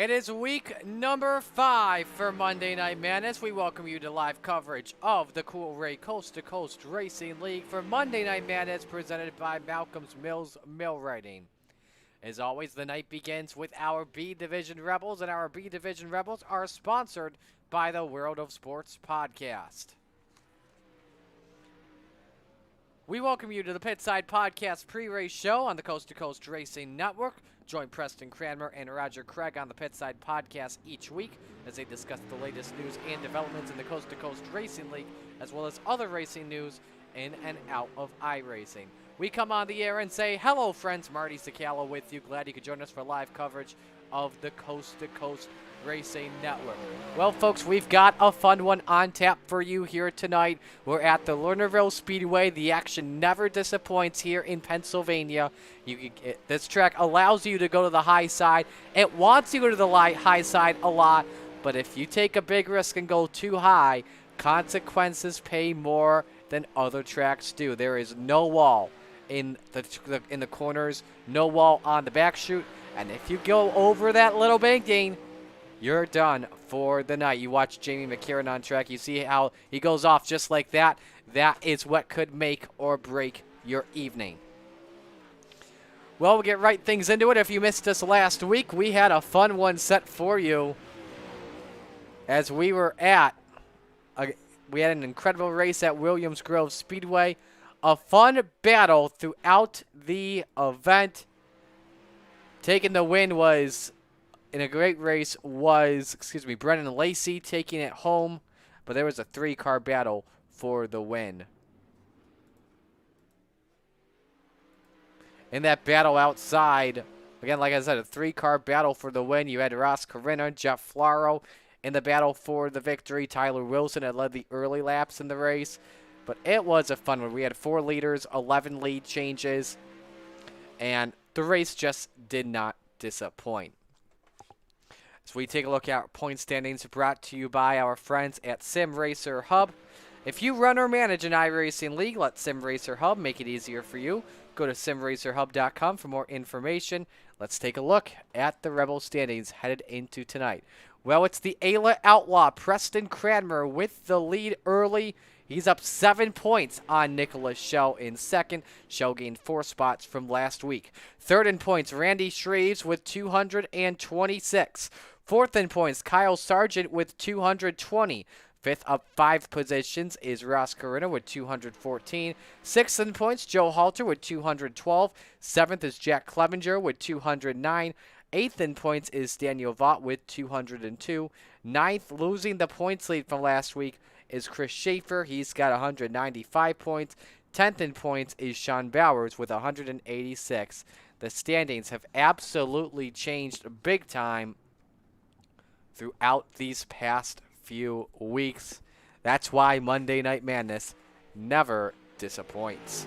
It is week number 5 for Monday Night Madness. We welcome you to live coverage of the Cool Ray Coast to Coast Racing League for Monday Night Madness, presented by Malcolm's Mills Mill Writing. As always, the night begins with our B Division Rebels, and our B Division Rebels are sponsored by the World of Sports podcast. We welcome you to the Pitside Podcast pre-race show on the Coast2Coast Racing Network. Join Preston Cranmer and Roger Craig on the Pitside Podcast each week as they discuss the latest news and developments in the Coast2Coast Racing League, as well as other racing news in and out of iRacing. We come on the air and say, hello friends, Marty Cicala with you. Glad you could join us for live coverage of the Coast2Coast Racing Network. Well, folks, we've got a fun one on tap for you here tonight. We're at the Lernerville Speedway. The action never disappoints here in Pennsylvania. This track allows you to go to the high side. It wants you to go to the high side a lot, but if you take a big risk and go too high, consequences pay more than other tracks do. There is no wall in the corners, no wall on the back chute, and if you go over that little banking, you're done for the night. You watch Jamie McCarran on track. You see how he goes off just like that. That is what could make or break your evening. Well, we'll get right things into it. If you missed us last week, we had a fun one set for you as we were we had an incredible race at Williams Grove Speedway. A fun battle throughout the event. Taking the win was, in a great race, was, Brennan Lacey taking it home. But there was a 3-car battle for the win. In that battle outside, again, like I said, a 3-car battle for the win. You had Ross Corinna, Jeff Flaro in the battle for the victory. Tyler Wilson had led the early laps in the race. But it was a fun one. We had 4 leaders, 11 lead changes, and the race just did not disappoint. As we take a look at our point standings, brought to you by our friends at Sim Racer Hub. If you run or manage an iRacing league, let Sim Racer Hub make it easier for you. Go to simracerhub.com for more information. Let's take a look at the Rebel standings headed into tonight. Well, it's the Ayla Outlaw, Preston Cranmer, with the lead early. He's up 7 points on Nicholas Schell in second. Schell gained 4 spots from last week. Third in points, Randy Shreves with 226. Fourth in points, Kyle Sargent with 220. Fifth up 5 positions is Ross Corinna with 214. Sixth in points, Joe Halter with 212. Seventh is Jack Clevenger with 209. Eighth in points is Daniel Vaught with 202. Ninth, losing the points lead from last week, is Chris Schaefer. He's got 195 points. 10th in points is Sean Bowers with 186. The standings have absolutely changed big time throughout these past few weeks. That's why Monday Night Madness never disappoints.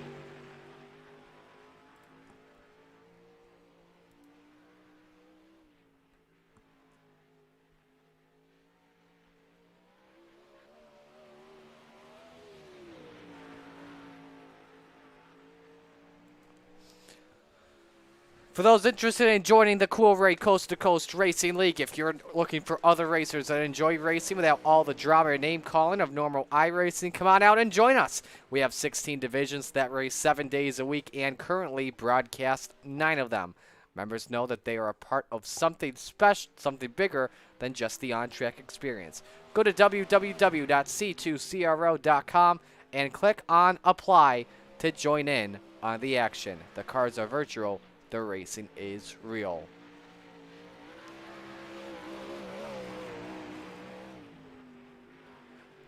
For those interested in joining the Cool Ray Coast2Coast Racing League, if you're looking for other racers that enjoy racing without all the drama or name calling of normal iRacing, come on out and join us. We have 16 divisions that race 7 days a week and currently broadcast 9 of them. Members know that they are a part of something special, something bigger than just the on-track experience. Go to www.c2cro.com and click on Apply to join in on the action. The cars are virtual. The racing is real.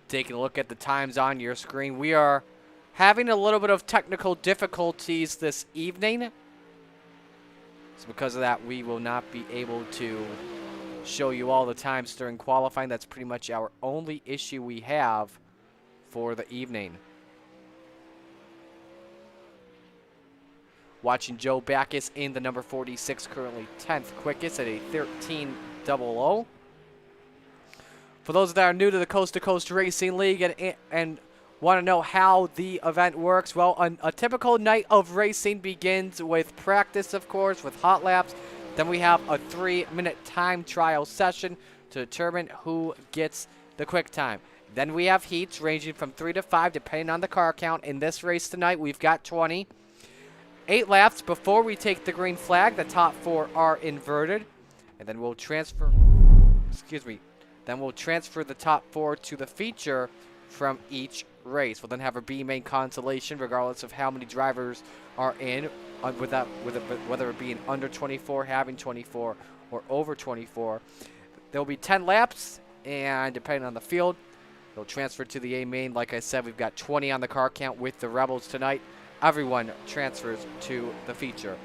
Taking a look at the times on your screen, we are having a little bit of technical difficulties this evening. So because of that, we will not be able to show you all the times during qualifying. That's pretty much our only issue we have for the evening. Watching Joe Backus in the number 46, currently 10th quickest at a 13.00. For those that are new to the Coast2Coast Racing League and want to know how the event works, well, a typical night of racing begins with practice, of course, with hot laps. Then we have a 3-minute time trial session to determine who gets the quick time. Then we have heats ranging from 3 to 5 depending on the car count. In this race tonight, we've got 20. 8 laps before we take the green flag. The top 4 are inverted. And then we'll transfer, then we'll transfer the top 4 to the feature from each race. We'll then have a B main consolation regardless of how many drivers are in, whether it be in under 24, having 24, or over 24. There will be 10 laps, and depending on the field, they'll transfer to the A main. Like I said, we've got 20 on the car count with the Rebels tonight. Everyone transfers to the feature.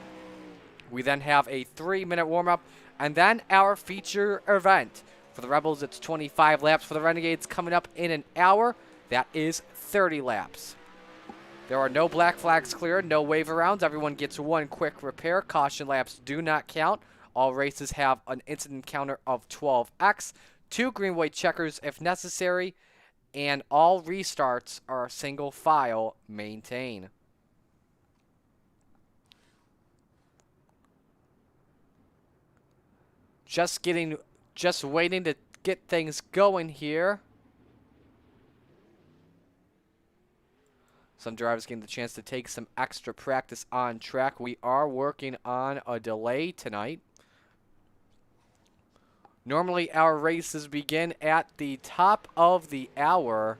We then have a 3-minute warm-up, and then our feature event. For the Rebels, it's 25 laps. For the Renegades, coming up in an hour, that is 30 laps. There are no black flags cleared, no wave arounds. Everyone gets 1 quick repair. Caution laps do not count. All races have an incident counter of 12x, 2 green white checkers if necessary, and all restarts are single file maintain. Just waiting to get things going here. Some drivers getting the chance to take some extra practice on track. We are working on a delay tonight. Normally our races begin at the top of the hour,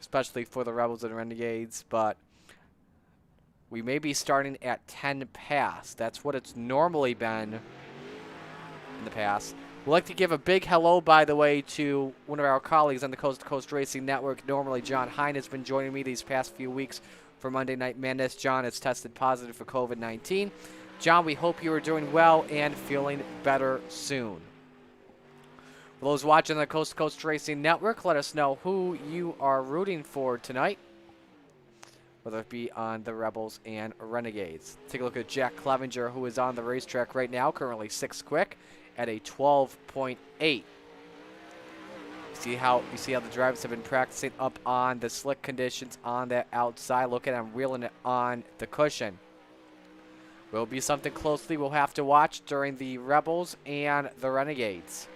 especially for the Rebels and Renegades, but we may be starting at 10 past. That's what it's normally been in the past. We'd like to give a big hello, by the way, to one of our colleagues on the Coast2Coast Racing Network. Normally, John Hine has been joining me these past few weeks for Monday Night Madness. John has tested positive for COVID-19. John, we hope you are doing well and feeling better soon. For those watching the Coast2Coast Racing Network, let us know who you are rooting for tonight, whether it be on the Rebels and Renegades. Take a look at Jack Clevenger, who is on the racetrack right now, currently 6th quick at a 12.8. You see how the drivers have been practicing up on the slick conditions on that outside. Look at them wheeling it on the cushion. Will be something closely we'll have to watch during the Rebels and the Renegades.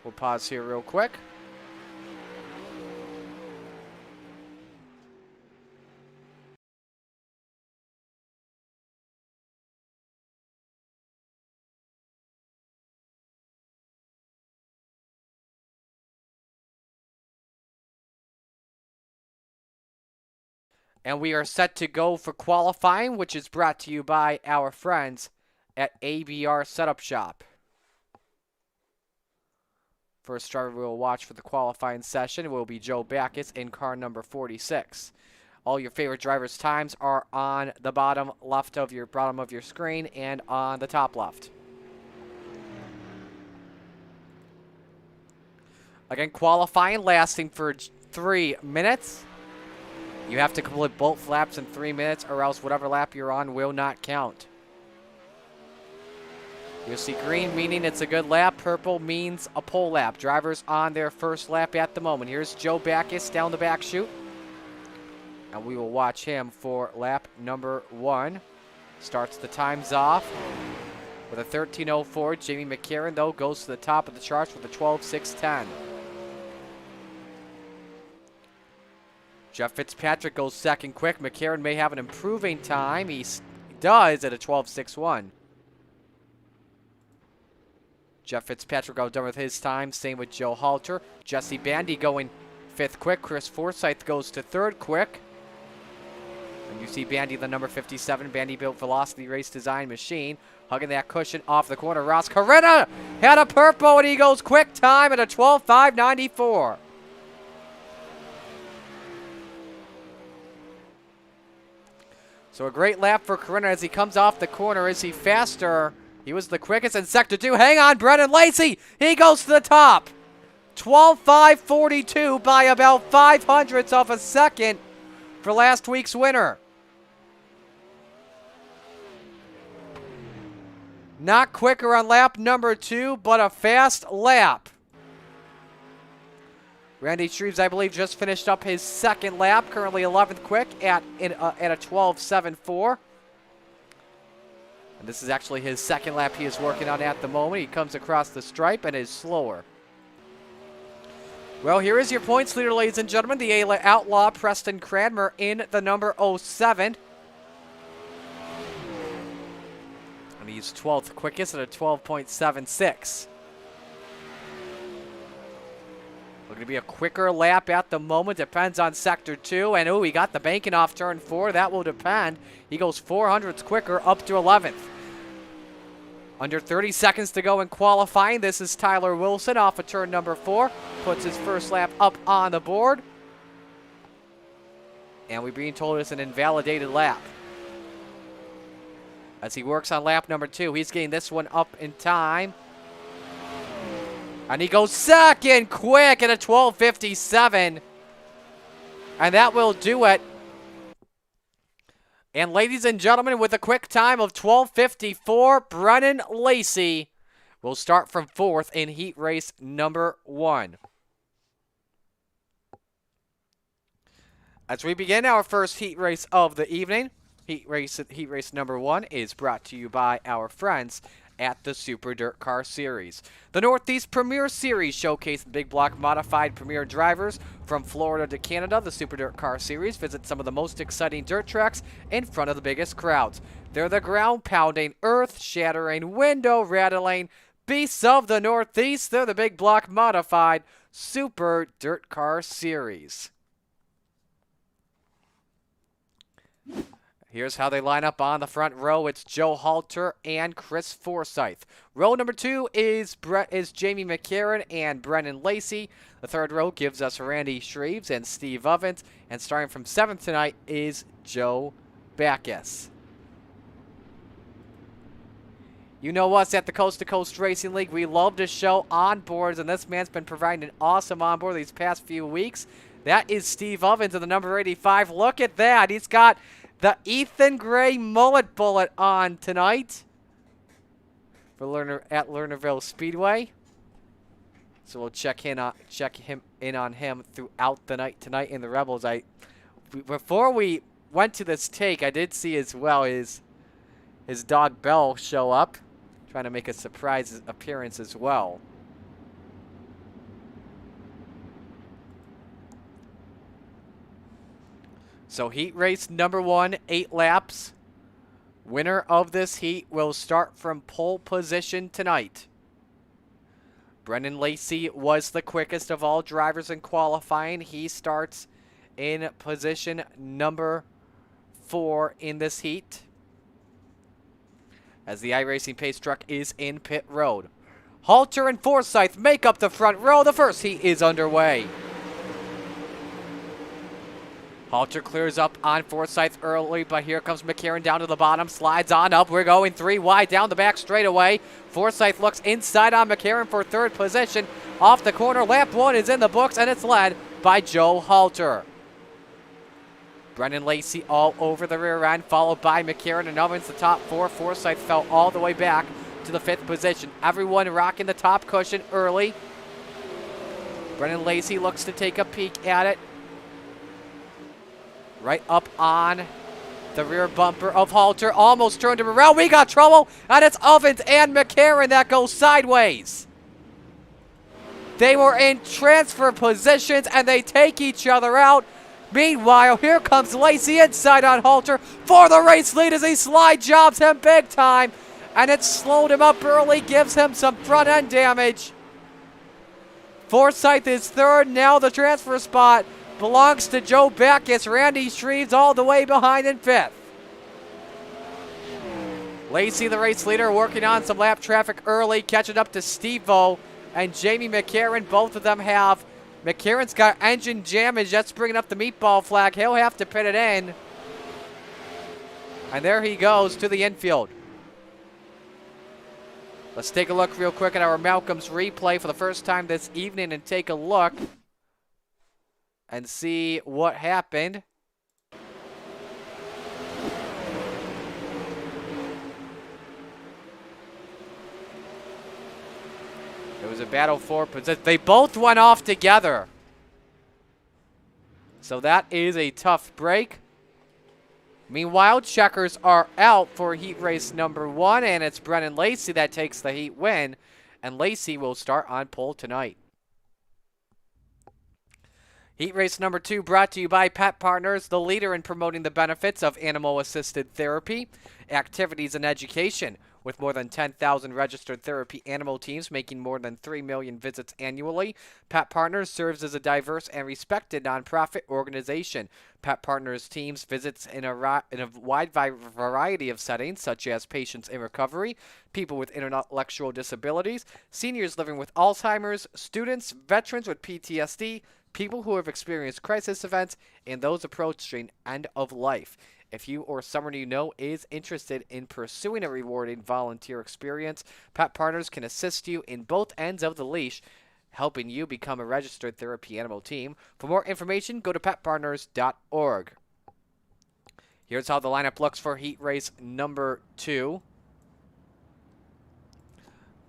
We'll pause here real quick. And we are set to go for qualifying, which is brought to you by our friends at ABR Setup Shop. First driver we will watch for the qualifying session will be Joe Backus in car number 46. All your favorite drivers' times are on the bottom of your screen and on the top left. Again, qualifying lasting for 3 minutes. You have to complete both laps in 3 minutes, or else whatever lap you're on will not count. You'll see green meaning it's a good lap. Purple means a pole lap. Drivers on their first lap at the moment. Here's Joe Backus down the back chute. And we will watch him for lap number 1. Starts the times off with a 13:04. Jamie McCarran, though, goes to the top of the charts with a 12:6:10. Jeff Fitzpatrick goes second quick. McCarran may have an improving time. He does at a 12:6:1. Jeff Fitzpatrick got done with his time. Same with Joe Halter. Jesse Bandy going 5th quick. Chris Forsyth goes to 3rd quick. And you see Bandy, the number 57. Bandy built Velocity Race Design machine. Hugging that cushion off the corner. Ross Carrera had a purple, and he goes quick time at a 12:5:94. So a great lap for Carrera as he comes off the corner. Is he faster? He was the quickest in Sector 2. Hang on, Brennan Lacey. He goes to the top. 12:5:42 by about 0.05 of a second for last week's winner. Not quicker on lap number 2, but a fast lap. Randy Shreves, I believe, just finished up his second lap, currently 11th quick at a 12.74. And this is actually his second lap he is working on at the moment. He comes across the stripe and is slower. Well, here is your points leader, ladies and gentlemen. The Outlaw Preston Cranmer in the number 07. And he's 12th quickest at a 12.76. Looking to be a quicker lap at the moment. Depends on Sector 2. And, oh, he got the banking off Turn 4. That will depend. He goes 400ths quicker up to 11th. Under 30 seconds to go in qualifying. This is Tyler Wilson off of turn number 4. Puts his first lap up on the board. And we're being told it's an invalidated lap. As he works on lap number 2, he's getting this one up in time. And he goes second quick at a 12.57. And that will do it. And ladies and gentlemen, with a quick time of 12.54, Brennan Lacey will start from 4th in heat race number 1. As we begin our first heat race of the evening, heat race number 1 is brought to you by our friends at the Super Dirt Car Series. The Northeast Premier Series showcasing big block modified premier drivers from Florida to Canada. The Super Dirt Car Series visits some of the most exciting dirt tracks in front of the biggest crowds. They're the ground-pounding, earth-shattering, window-rattling beasts of the Northeast. They're the big block modified Super Dirt Car Series. Here's how they line up on the front row. It's Joe Halter and Chris Forsyth. Row number 2 is Jamie McCarron and Brennan Lacey. The third row gives us Randy Shreves and Steve Ovens. And starting from 7th tonight is Joe Backus. You know us at the Coast2Coast Racing League. We love to show onboards, and this man's been providing an awesome onboard these past few weeks. That is Steve Ovens in the number 85. Look at that. He's got the Ethan Gray mullet bullet on tonight for at Lernerville Speedway. So we'll check him in on him throughout the night tonight in the Rebels. Before we went to this take, I did see as well his dog Bell show up, trying to make a surprise appearance as well. So heat race number 1, 8 laps. Winner of this heat will start from pole position tonight. Brennan Lacey was the quickest of all drivers in qualifying. He starts in position number 4 in this heat, as the iRacing pace truck is in pit road. Halter and Forsyth make up the front row. The first heat is underway. Halter clears up on Forsyth early, but here comes McCarron down to the bottom, slides on up. We're going 3 wide down the back straightaway. Forsyth looks inside on McCarron for 3rd position. Off the corner, lap 1 is in the books, and it's led by Joe Halter. Brennan Lacey all over the rear end, followed by McCarron and Ovens, the top 4. Forsyth fell all the way back to the 5th position. Everyone rocking the top cushion early. Brennan Lacey looks to take a peek at it. Right up on the rear bumper of Halter. Almost turned him around. We got trouble, and it's Ovens and McCarron that go sideways. They were in transfer positions, and they take each other out. Meanwhile, here comes Lacey inside on Halter for the race lead as he slide jobs him big time. And it slowed him up early, gives him some front end damage. Forsyth is 3rd. Now the transfer spot belongs to Joe Backus. Randy Shreves all the way behind in 5th. Lacey, the race leader, working on some lap traffic early, catching up to Steve-O and Jamie McCarron. Both of them have. McCarron's got engine damage. That's bringing up the meatball flag. He'll have to pit it in. And there he goes to the infield. Let's take a look real quick at our Malcolm's replay for the first time this evening and take a look and see what happened. a battle for position. They both went off together. So that is a tough break. Meanwhile, checkers are out for heat race number 1, and it's Brennan Lacey that takes the heat win, and Lacey will start on pole tonight. Heat race number 2 brought to you by Pet Partners, the leader in promoting the benefits of animal-assisted therapy, activities, and education. With more than 10,000 registered therapy animal teams making more than 3 million visits annually, Pet Partners serves as a diverse and respected nonprofit organization. Pet Partners teams visits in a wide variety of settings, such as patients in recovery, people with intellectual disabilities, seniors living with Alzheimer's, students, veterans with PTSD, people who have experienced crisis events, and those approaching end of life. If you or someone you know is interested in pursuing a rewarding volunteer experience, Pet Partners can assist you in both ends of the leash, helping you become a registered therapy animal team. For more information, go to petpartners.org. Here's how the lineup looks for heat race number 2.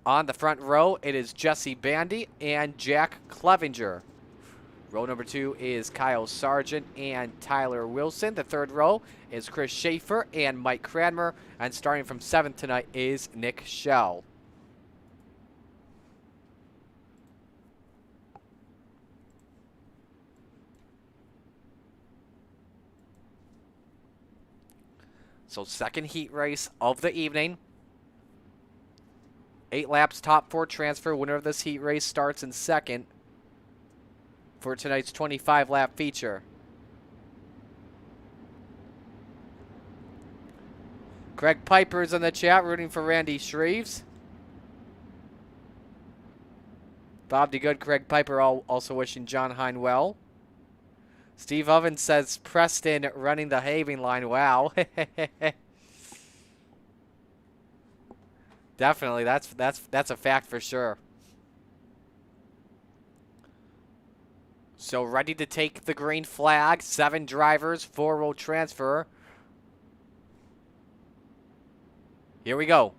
On the front row, it is Jesse Bandy and Jack Clevenger. Row number 2 is Kyle Sargent and Tyler Wilson. The third row is Chris Schaefer and Mike Cranmer. And starting from 7th tonight is Nick Schell. So second heat race of the evening. 8 laps, top 4 transfer. Winner of this heat race starts in second for tonight's 25-lap feature. Craig Piper's in the chat rooting for Randy Shreves. Bob DeGood, Craig Piper also wishing John Hine well. Steve Ovens says Preston running the Having line. Wow. Definitely, that's a fact for sure. So ready to take the green flag. 7 drivers, 4 will transfer. Here we go.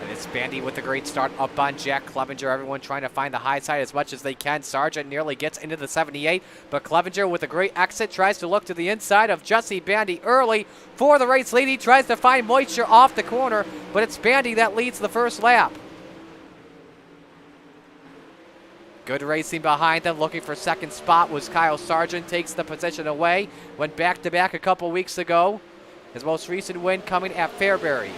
And it's Bandy with a great start up on Jack Clevenger. Everyone trying to find the high side as much as they can. Sargent nearly gets into the 78, but Clevenger with a great exit tries to look to the inside of Jesse Bandy early for the race lead. He tries to find moisture off the corner, but it's Bandy that leads the first lap. Good racing behind them. Looking for second spot was Kyle Sargent. Takes the position away. Went back-to-back a couple weeks ago. His most recent win coming at Fairbury.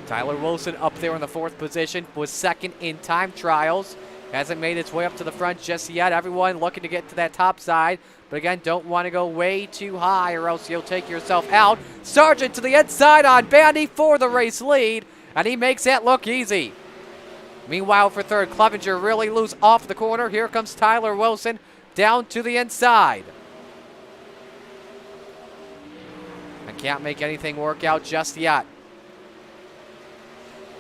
Tyler Wilson up there in the 4th position. Was second in time trials. Hasn't made its way up to the front just yet. Everyone looking to get to that top side. But again, don't want to go way too high or else you'll take yourself out. Sargent to the inside on Bandy for the race lead. And he makes that look easy. Meanwhile, for third, Clevenger really loose off the corner. Here comes Tyler Wilson down to the inside. I can't make anything work out just yet.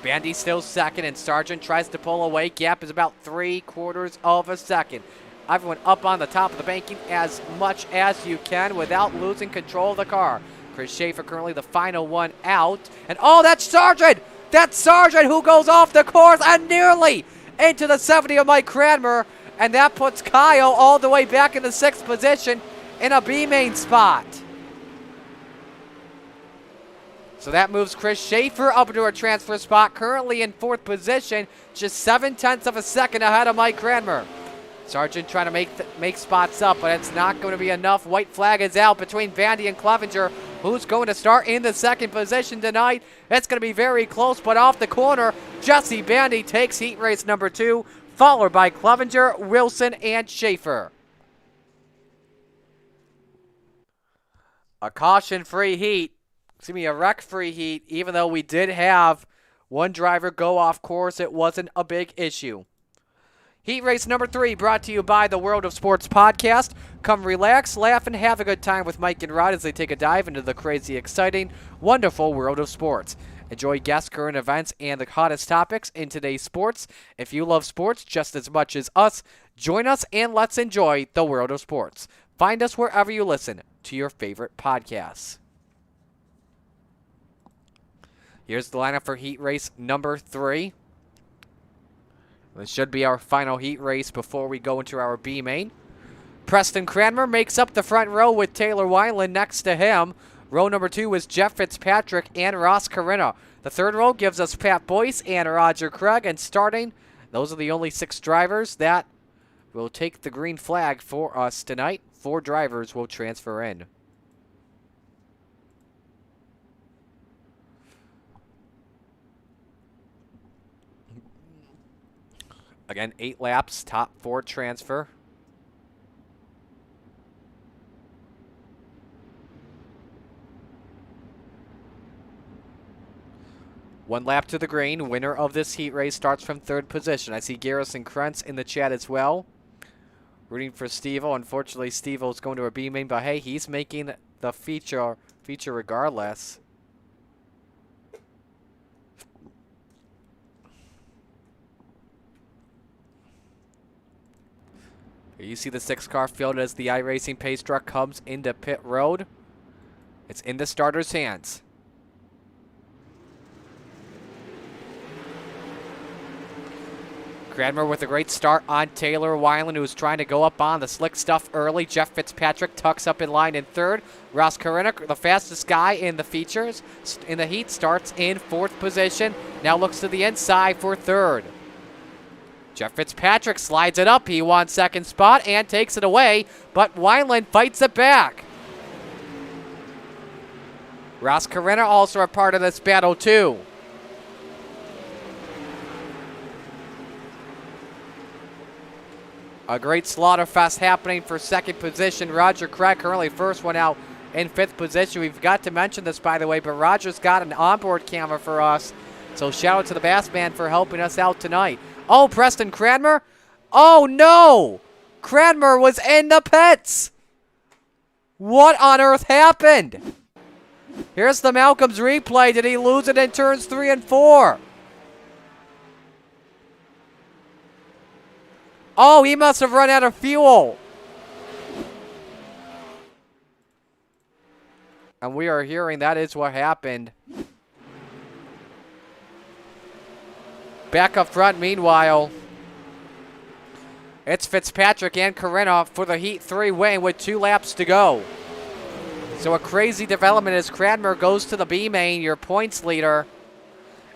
Bandy still second, and Sargent tries to pull away. Gap is about 3/4 of a second. Everyone up on the top of the banking as much as you can without losing control of the car. Chris Schaefer currently the final one out. And oh, that's Sargent! That's Sargent who goes off the course and nearly into the 70 of Mike Cranmer. And that puts Kyle all the way back in the 6th position in a B-main spot. So that moves Chris Schaefer up into a transfer spot, currently in 4th position, just 0.7 of a second ahead of Mike Cranmer. Sargent trying to make spots up, but it's not going to be enough. White flag is out between Bandy and Clevenger. Who's going to start in the 2nd position tonight? It's going to be very close, but off the corner, Jesse Bandy takes heat race number 2, followed by Clevenger, Wilson, and Schaefer. A caution-free heat. A wreck-free heat. Even though we did have one driver go off course, it wasn't a big issue. Heat race number 3 brought to you by the World of Sports podcast. Come relax, laugh, and have a good time with Mike and Rod as they take a dive into the crazy, exciting, wonderful world of sports. Enjoy guest current events and the hottest topics in today's sports. If you love sports just as much as us, join us and let's enjoy the world of sports. Find us wherever you listen to your favorite podcasts. Here's the lineup for heat race number 3. This should be our final heat race before we go into our B main. Preston Cranmer makes up the front row with Taylor Wineland next to him. Row number 2 is Jeff Fitzpatrick and Ross Corinna. The third row gives us Pat Boyce and Roger Craig. And starting, those are the only 6 drivers that will take the green flag for us tonight. 4 drivers will transfer in. Again, 8 laps, top 4 transfer. One lap to the green. Winner of this heat race starts from 3rd position. I see Garrison Krentz in the chat as well. Rooting for Steve-O. Unfortunately, Steve-O's going to a B main, but hey, he's making the feature regardless. Here you see the 6-car field as the iRacing pace truck comes into pit road. It's in the starter's hands. Cranmer with a great start on Taylor Wineland, who's trying to go up on the slick stuff early. Jeff Fitzpatrick tucks up in line in 3rd. Ross Corinna, the fastest guy in the features, in the heat, starts in 4th position. Now looks to the inside for 3rd. Jeff Fitzpatrick slides it up. He won 2nd spot and takes it away, but Wineland fights it back. Ross Corinna also a part of this battle too. A great slaughterfest happening for 2nd position. Roger Craig currently first one out in 5th position. We've got to mention this, by the way, but Roger's got an onboard camera for us. So shout out to the Bass Man for helping us out tonight. Oh, Preston Cranmer? Oh, no! Cranmer was in the pits! What on earth happened? Here's the Malcolm's replay. Did he lose it in turns 3 and 4? Oh, he must have run out of fuel. And we are hearing that is what happened. Back up front, meanwhile, it's Fitzpatrick and Corinna for the Heat 3 win with 2 laps to go. So a crazy development as Cranmer goes to the B main, your points leader.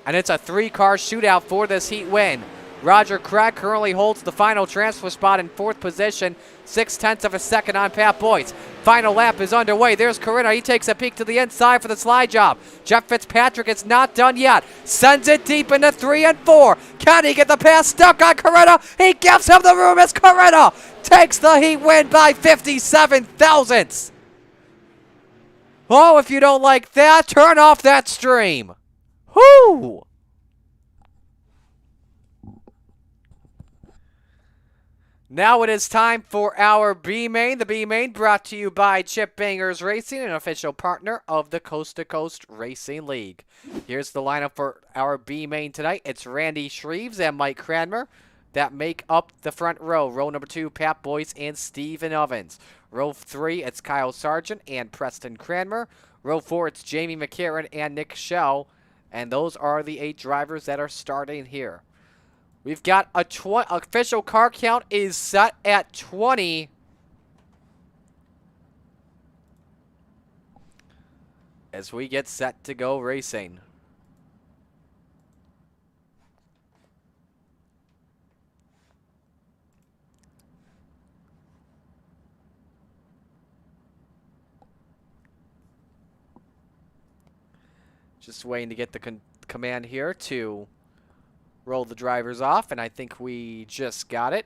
And it's a 3-car shootout for this Heat win. Roger Craig currently holds the final transfer spot in 4th position, 0.6 of a second on Pat Boyce. Final lap is underway. There's Corinna. He takes a peek to the inside for the slide job. Jeff Fitzpatrick is not done yet. Sends it deep into 3 and 4. Can he get the pass stuck on Corinna? He gives him the room as Corinna takes the Heat win by 57 thousandths. Oh, if you don't like that, turn off that stream. Whoo! Now it is time for our B main. The B main brought to you by Chip Bangers Racing, an official partner of the Coast2Coast Racing League. Here's the lineup for our B main tonight. It's Randy Shreves and Mike Cranmer that make up the front row. Row number 2, Pat Boyce and Steven Ovens. Row 3, it's Kyle Sargent and Preston Cranmer. Row 4, it's Jamie McCarron and Nick Schell. And those are the 8 drivers that are starting here. We've got a official car count is set at 20. As we get set to go racing. Just waiting to get the command here to roll the drivers off, and I think we just got it.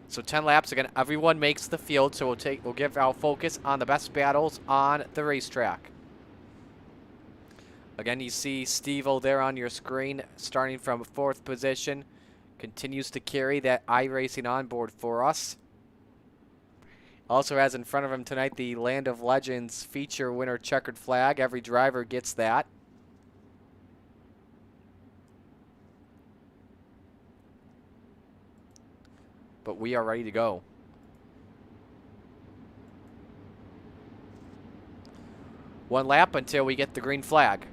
So 10 laps again. Everyone makes the field, so we'll give our focus on the best battles on the racetrack. Again, you see Steve-O there on your screen, starting from 4th position. Continues to carry that iRacing onboard for us. Also has in front of him tonight the Land of Legends feature winner checkered flag. Every driver gets that. but we are ready to go. One lap until we get the green flag.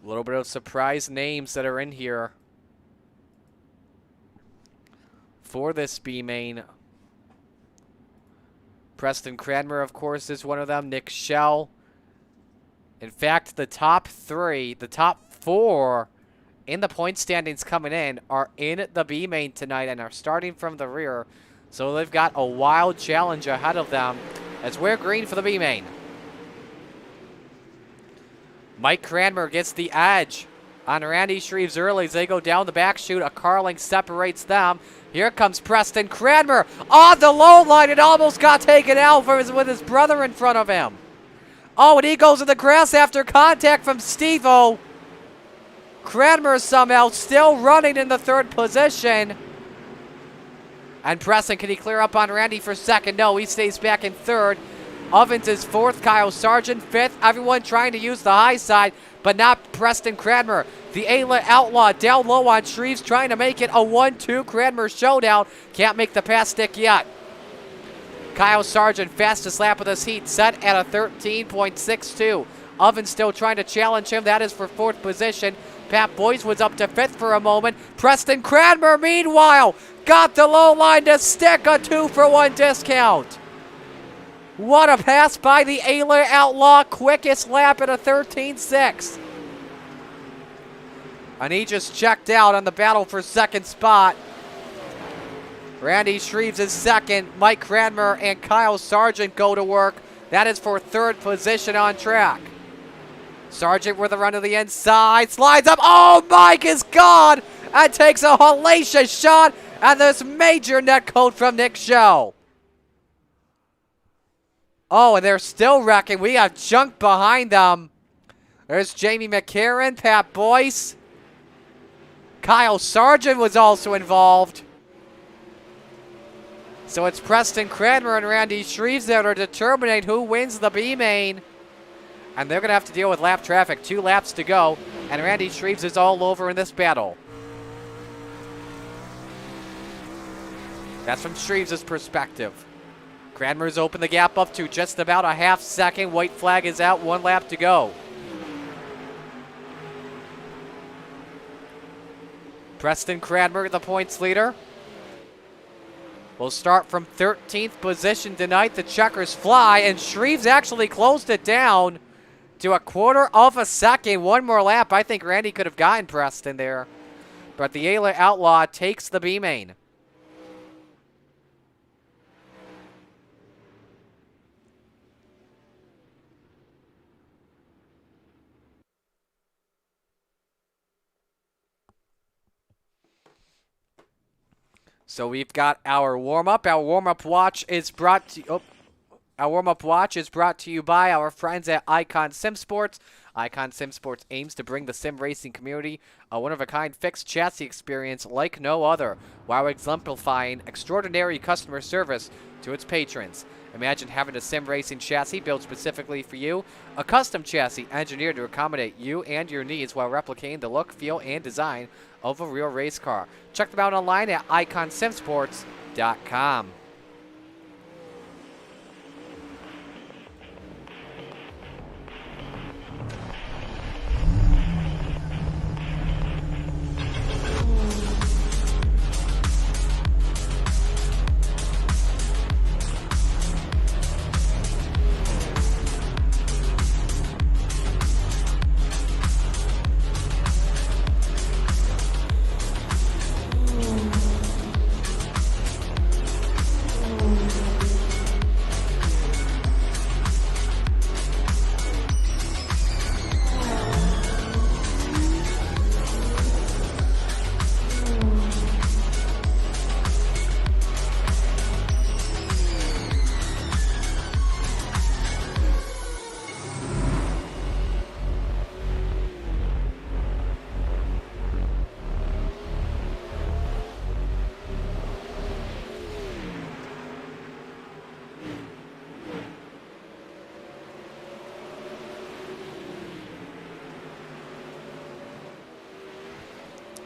A little bit of surprise names that are in here for this B main. Preston Cranmer, of course, is one of them. Nick Schell. In fact, the top four in the point standings coming in are in the B main tonight and are starting from the rear. So they've got a wild challenge ahead of them as we're green for the B main. Mike Cranmer gets the edge on Randy Shreves early as they go down the back chute. A Carling separates them. Here comes Preston Cranmer on the low line. It almost got taken out with his brother in front of him. Oh, and he goes in the grass after contact from Steve-O. Cranmer somehow still running in the third position. And Preston, can he clear up on Randy for second? No, he stays back in third. Ovens is fourth, Kyle Sargent fifth. Everyone trying to use the high side, but not Preston Cranmer. The Ayla Outlaw down low on Shreves, trying to make it a 1-2 Cranmer showdown. Can't make the pass stick yet. Kyle Sargent, fastest lap of this heat, set at a 13.62. Ovens still trying to challenge him. That is for fourth position. Pat Boyce was up to fifth for a moment. Preston Cranmer, meanwhile, got the low line to stick a 2-for-1 discount. What a pass by the Ayla Outlaw. Quickest lap at a 13.6. And he just checked out on the battle for second spot. Randy Shreves is second. Mike Cranmer and Kyle Sargent go to work. That is for third position on track. Sargent with a run to the inside. Slides up. Oh, Mike is gone. And takes a hellacious shot. And this major net code from Nick Schell. Oh, and they're still wrecking. We have junk behind them. There's Jamie McCarron, Pat Boyce. Kyle Sargent was also involved. So it's Preston Cranmer and Randy Shreves that are determining who wins the B main. And they're going to have to deal with lap traffic. 2 laps to go. And Randy Shreves is all over in this battle. That's from Shreves' perspective. Cranmer's opened the gap up to just about a half second. White flag is out, 1 lap to go. Preston Cranmer, the points leader. We'll start from 13th position tonight. The checkers fly, and Shreves actually closed it down to a quarter of a second. 1 more lap. I think Randy could have gotten Preston there. But the Ayla Outlaw takes the B main. So we've got our warm-up. Our warm-up watch is brought to you by our friends at Icon Sim Sports. Icon Sim Sports aims to bring the sim racing community a one-of-a-kind fixed chassis experience like no other, while exemplifying extraordinary customer service to its patrons. Imagine having a sim racing chassis built specifically for you, a custom chassis engineered to accommodate you and your needs while replicating the look, feel, and design of a real race car. Check them out online at iconsimsports.com.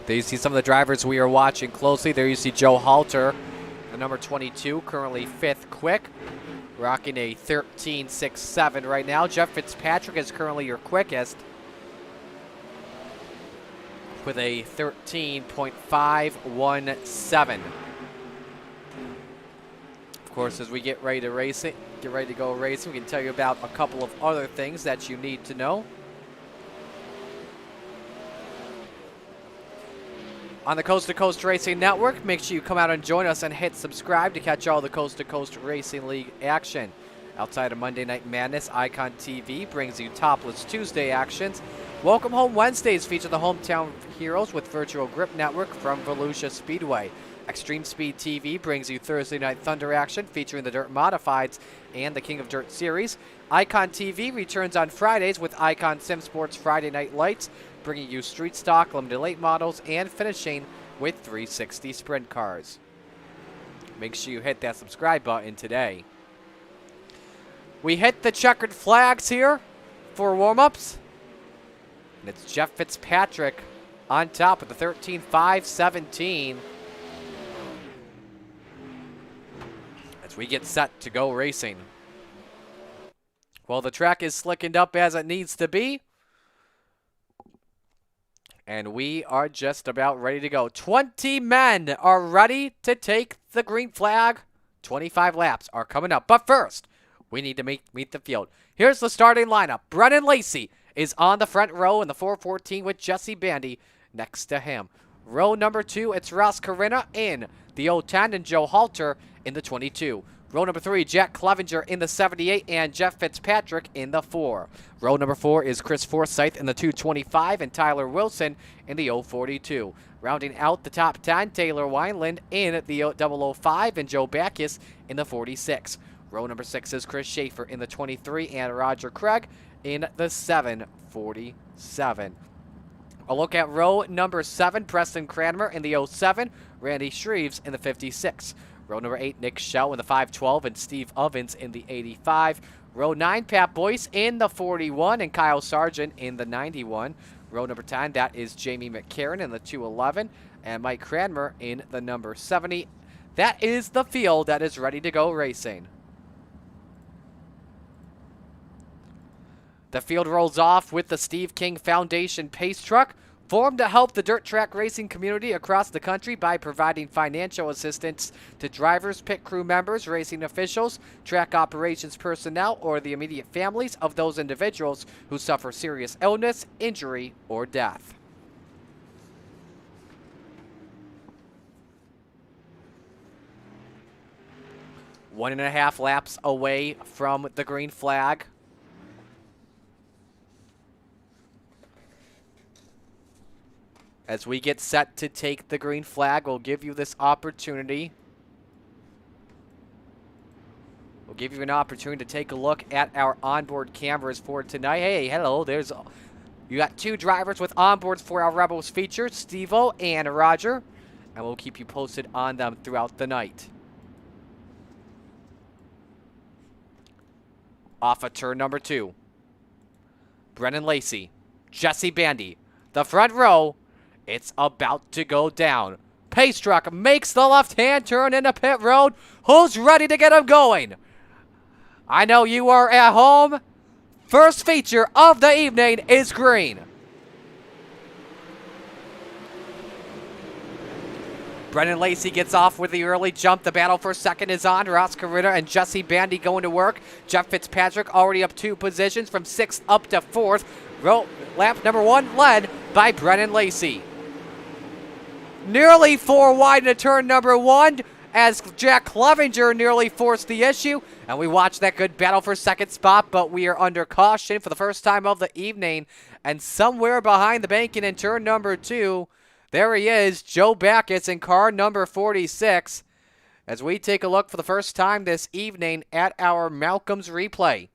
There you see some of the drivers we are watching closely. There you see Joe Halter, the number 22, currently 5th quick, rocking a 13.67 right now. Jeff Fitzpatrick is currently your quickest with a 13.517. Of course, as we get ready to go racing, we can tell you about a couple of other things that you need to know. On the Coast to Coast Racing Network, make sure you come out and join us and hit subscribe to catch all the Coast to Coast Racing League action. Outside of Monday Night Madness, Icon TV brings you Topless Tuesday actions. Welcome Home Wednesdays feature the hometown heroes with Virtual Grip Network from Volusia Speedway. Extreme Speed TV brings you Thursday Night Thunder action featuring the Dirt Modifieds and the King of Dirt series. Icon TV returns on Fridays with Icon Sim Sports Friday Night Lights, bringing you street stock, limited late models, and finishing with 360 sprint cars. Make sure you hit that subscribe button today. We hit the checkered flags here for warm-ups. And it's Jeff Fitzpatrick on top with the 13.517. As we get set to go racing. Well, the track is slickened up as it needs to be. And we are just about ready to go. 20 men are ready to take the green flag. 25 laps are coming up. But first, we need to meet the field. Here's the starting lineup. Brennan Lacey is on the front row in the 414 with Jesse Bandy next to him. Row number 2, it's Ross Carina in the 010 and Joe Halter in the 22. Row number 3, Jack Clevenger in the 78 and Jeff Fitzpatrick in the 4. Row number 4 is Chris Forsyth in the 225 and Tyler Wilson in the 042. Rounding out the top 10, Taylor Wineland in the 005 and Joe Backus in the 46. Row number 6 is Chris Schaefer in the 23 and Roger Craig in the 747. A look at row number 7, Preston Cranmer in the 07, Randy Shreves in the 56. Row number 8, Nick Shell in the 512 and Steve Ovens in the 85. Row 9, Pat Boyce in the 41 and Kyle Sargent in the 91. Row number 10, that is Jamie McCarran in the 211 and Mike Cranmer in the number 70. That is the field that is ready to go racing. The field rolls off with the Steve King Foundation Pace Truck, formed to help the dirt track racing community across the country by providing financial assistance to drivers, pit crew members, racing officials, track operations personnel, or the immediate families of those individuals who suffer serious illness, injury, or death. One and a half laps away from the green flag. As we get set to take the green flag, we'll give you this opportunity. We'll give you an opportunity to take a look at our onboard cameras for tonight. Hey, hello, you got 2 drivers with onboards for our Rebels feature, Steve-O and Roger, and we'll keep you posted on them throughout the night. Off of turn number 2, Brennan Lacey, Jesse Bandy, the front row. It's about to go down. Pace truck makes the left-hand turn into pit road. Who's ready to get him going? I know you are at home. First feature of the evening is green. Brennan Lacey gets off with the early jump. The battle for second is on. Ross Carina and Jesse Bandy going to work. Jeff Fitzpatrick already up 2 positions from 6th up to 4th. Lap number 1 led by Brennan Lacey. Nearly 4 wide into turn number 1 as Jack Clevenger nearly forced the issue. And we watched that good battle for second spot, but we are under caution for the first time of the evening. And somewhere behind the banking in turn number 2, there he is, Joe Backus in car number 46. As we take a look for the first time this evening at our Malcolm's replay.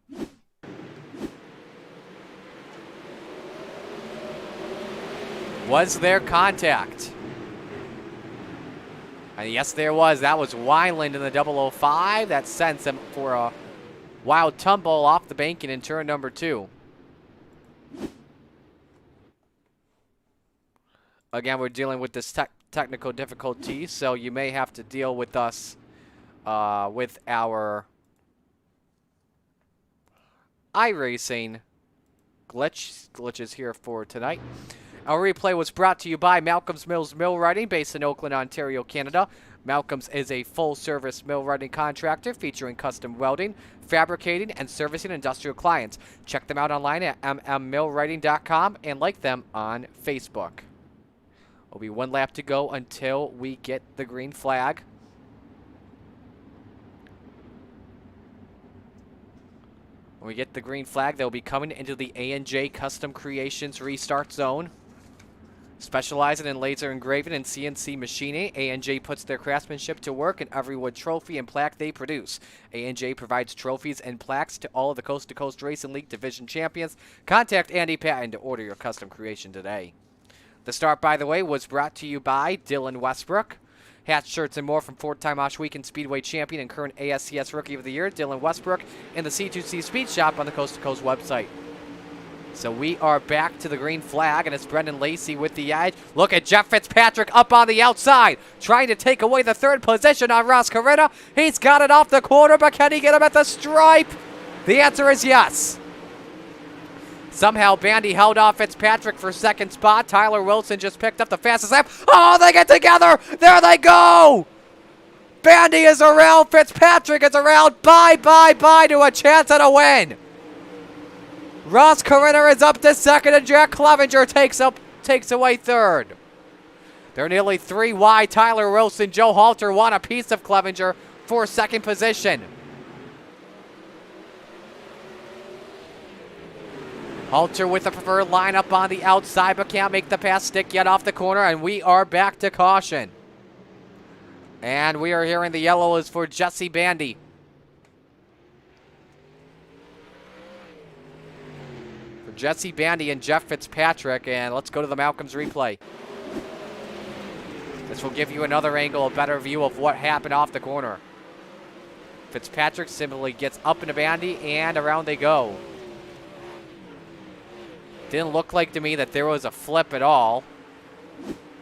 Was there contact? And yes, there was. That was Wineland in the 005. That sends him for a wild tumble off the banking in turn number 2. Again, we're dealing with this technical difficulty, so you may have to deal with us with our iRacing glitches here for tonight. Our replay was brought to you by Malcolm's Mills Millwrighting, based in Oakland, Ontario, Canada. Malcolm's is a full-service millwrighting contractor featuring custom welding, fabricating, and servicing industrial clients. Check them out online at mmmillwrighting.com and like them on Facebook. Will be one lap to go until we get the green flag. When we get the green flag, they'll be coming into the A&J Custom Creations restart zone. Specializing in laser engraving and CNC machining, A&J puts their craftsmanship to work in every wood trophy and plaque they produce. A&J provides trophies and plaques to all of the Coast2Coast Racing League Division champions. Contact Andy Patton to order your custom creation today. The start, by the way, was brought to you by Dylan Westbrook. Hats, shirts, and more from four-time Osh Weekend Speedway champion and current ASCS Rookie of the Year, Dylan Westbrook, in the C2C Speed Shop on the Coast2Coast website. So we are back to the green flag, and it's Brendan Lacey with the edge. Look at Jeff Fitzpatrick up on the outside, trying to take away the third position on Ross Carrera. He's got it off the corner, but can he get him at the stripe? The answer is yes. Somehow Bandy held off Fitzpatrick for second spot. Tyler Wilson just picked up the fastest lap. Oh, they get together. There they go. Bandy is around. Fitzpatrick is around. Bye to a chance at a win. Ross Carrera is up to second, and Jack Clevenger takes away third. They're nearly 3 wide. Tyler Wilson, Joe Halter want a piece of Clevenger for second position. Halter with the preferred lineup on the outside, but can't make the pass stick yet off the corner, and we are back to caution. And we are hearing the yellow is for Jesse Bandy. For Jesse Bandy and Jeff Fitzpatrick, and let's go to the Malcolm's replay. This will give you another angle, a better view of what happened off the corner. Fitzpatrick simply gets up into Bandy, and around they go. Didn't look like to me that there was a flip at all.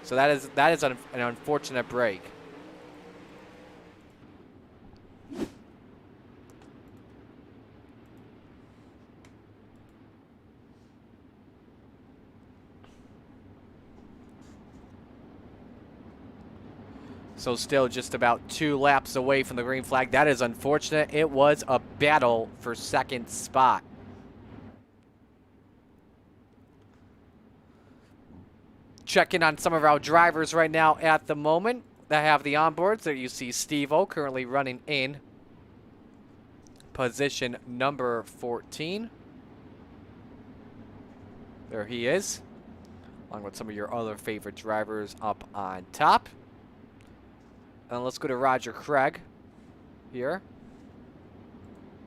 So that is an unfortunate break. So still just about 2 laps away from the green flag. That is unfortunate. It was a battle for second spot. Checking on some of our drivers right now at the moment that have the onboards. There you see Steve-O currently running in position number 14. There he is, along with some of your other favorite drivers up on top. And let's go to Roger Craig here.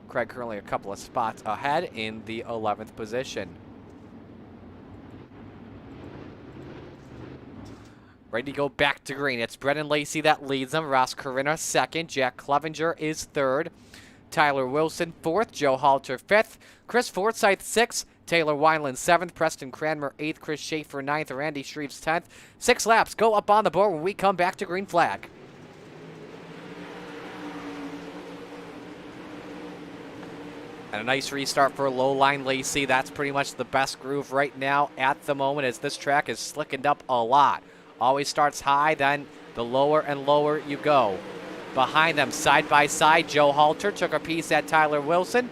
Craig currently a couple of spots ahead in the 11th position. Ready to go back to green. It's Brendan Lacey that leads them. Ross Carrera second. Jack Clevenger is third. Tyler Wilson fourth. Joe Halter fifth. Chris Forsythe sixth. Taylor Wineland seventh. Preston Cranmer eighth. Chris Schaefer ninth. Randy Shreves 10th. 6 laps go up on the board when we come back to green flag. And a nice restart for Lowline Lacey. That's pretty much the best groove right now at the moment, as this track is slickened up a lot. Always starts high, then the lower and lower you go. Behind them, side by side, Joe Halter took a piece at Tyler Wilson.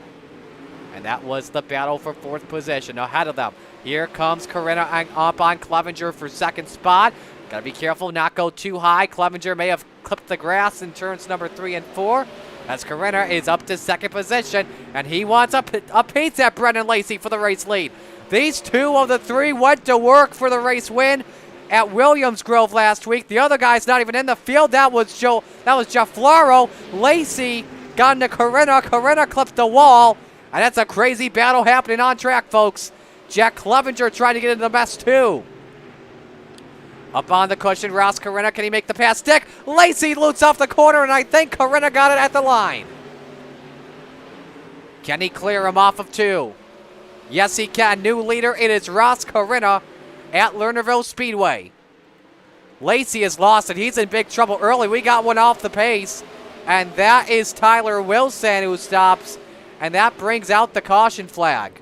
And that was the battle for 4th position. Ahead of them, here comes Carrera up on Clevenger for 2nd spot. Got to be careful, not go too high. Clevenger may have clipped the grass in turns number 3 and 4. As Carrera is up to 2nd position, and he wants a piece at Brendan Lacey for the race lead. These 2 of the 3 went to work for the race win at Williams Grove last week. The other guy's not even in the field. That was Jeff Flaro. Lacey got into Carrera. Carrera clipped the wall, and that's a crazy battle happening on track, folks. Jack Clevenger trying to get into the mess too. Up on the cushion, Ross Carrera. Can he make the pass stick? Lacey loops off the corner, and I think Carrera got it at the line. Can he clear him off of 2? Yes, he can. New leader, it is Ross Carrera at Lernerville Speedway. Lacey has lost it. He's in big trouble early. We got one off the pace. And that is Tyler Wilson who stops. And that brings out the caution flag.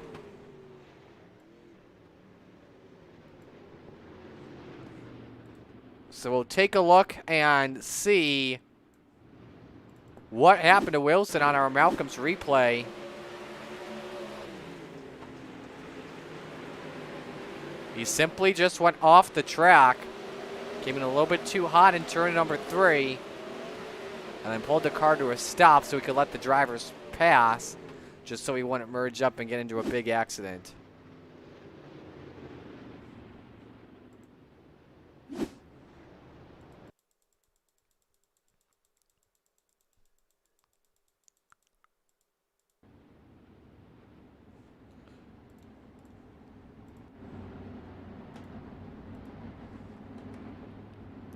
So we'll take a look and see what happened to Wilson on our Malcolm's replay. He simply just went off the track, came in a little bit too hot in turn number 3, and then pulled the car to a stop so he could let the drivers pass, just so he wouldn't merge up and get into a big accident.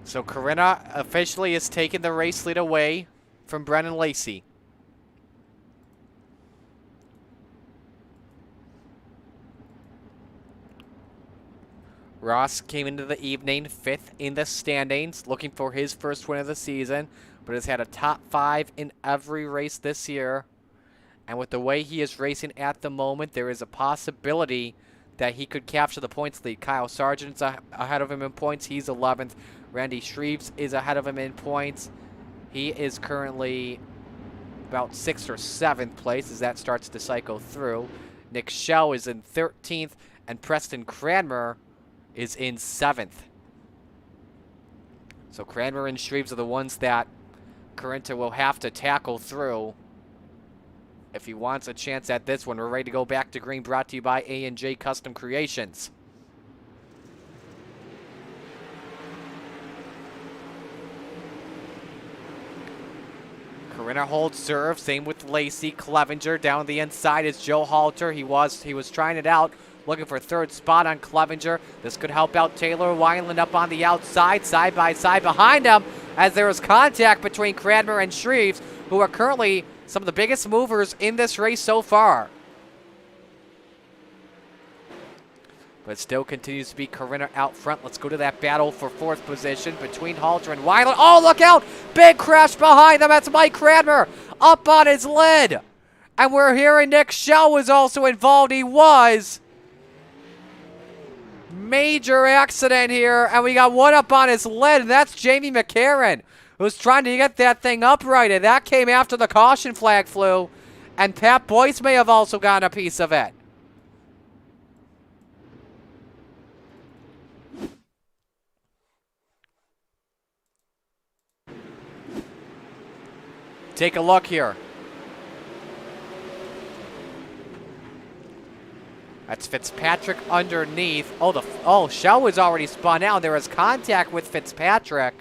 So Corinna officially has taken the race lead away from Brennan Lacey. Ross came into the evening 5th in the standings, looking for his first win of the season, but has had a top 5 in every race this year. And with the way he is racing at the moment, there is a possibility that he could capture the points lead. Kyle Sargent's ahead of him in points. He's 11th. Randy Shreves is ahead of him in points. He is currently about 6th or 7th place as that starts to cycle through. Nick Schell is in 13th, and Preston Cranmer is in 7th. So Cranmer and Shreves are the ones that Corinta will have to tackle through if he wants a chance at this one. We're ready to go back to green, brought to you by A&J Custom Creations. Corinna holds serve, same with Lacey. Clevenger down the inside is Joe Halter. He was trying it out, looking for 3rd spot on Clevenger. This could help out Taylor Wineland up on the outside, side by side behind him, as there is contact between Cranmer and Shreves, who are currently some of the biggest movers in this race so far. But still continues to be Corinna out front. Let's go to that battle for 4th position between Halter and Weiland. Oh, look out! Big crash behind them. That's Mike Cranmer up on his lid. And we're hearing Nick Schell was also involved. He was. Major accident here. And we got one up on his lid, and that's Jamie McCarron, who's trying to get that thing uprighted. That came after the caution flag flew. And Pat Boyce may have also gotten a piece of it. Take a look here. That's Fitzpatrick underneath. Oh, Schell was already spun out. There was contact with Fitzpatrick.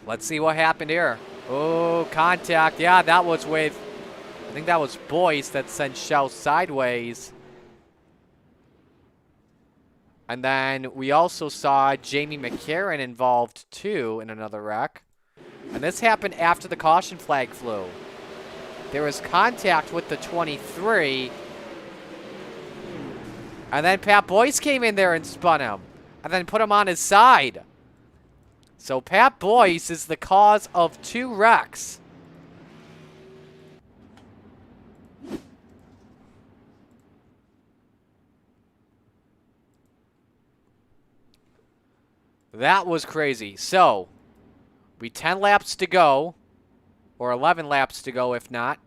Let's see what happened here. Oh, contact. Yeah, that was with, I think that was Boyce that sent Schell sideways. And then we also saw Jamie McCarron involved too in another wreck. And this happened after the caution flag flew. There was contact with the 23. And then Pat Boyce came in there and spun him. And then put him on his side. So Pat Boyce is the cause of 2 wrecks. That was crazy. So, we 10 laps to go, or 11 laps to go if not.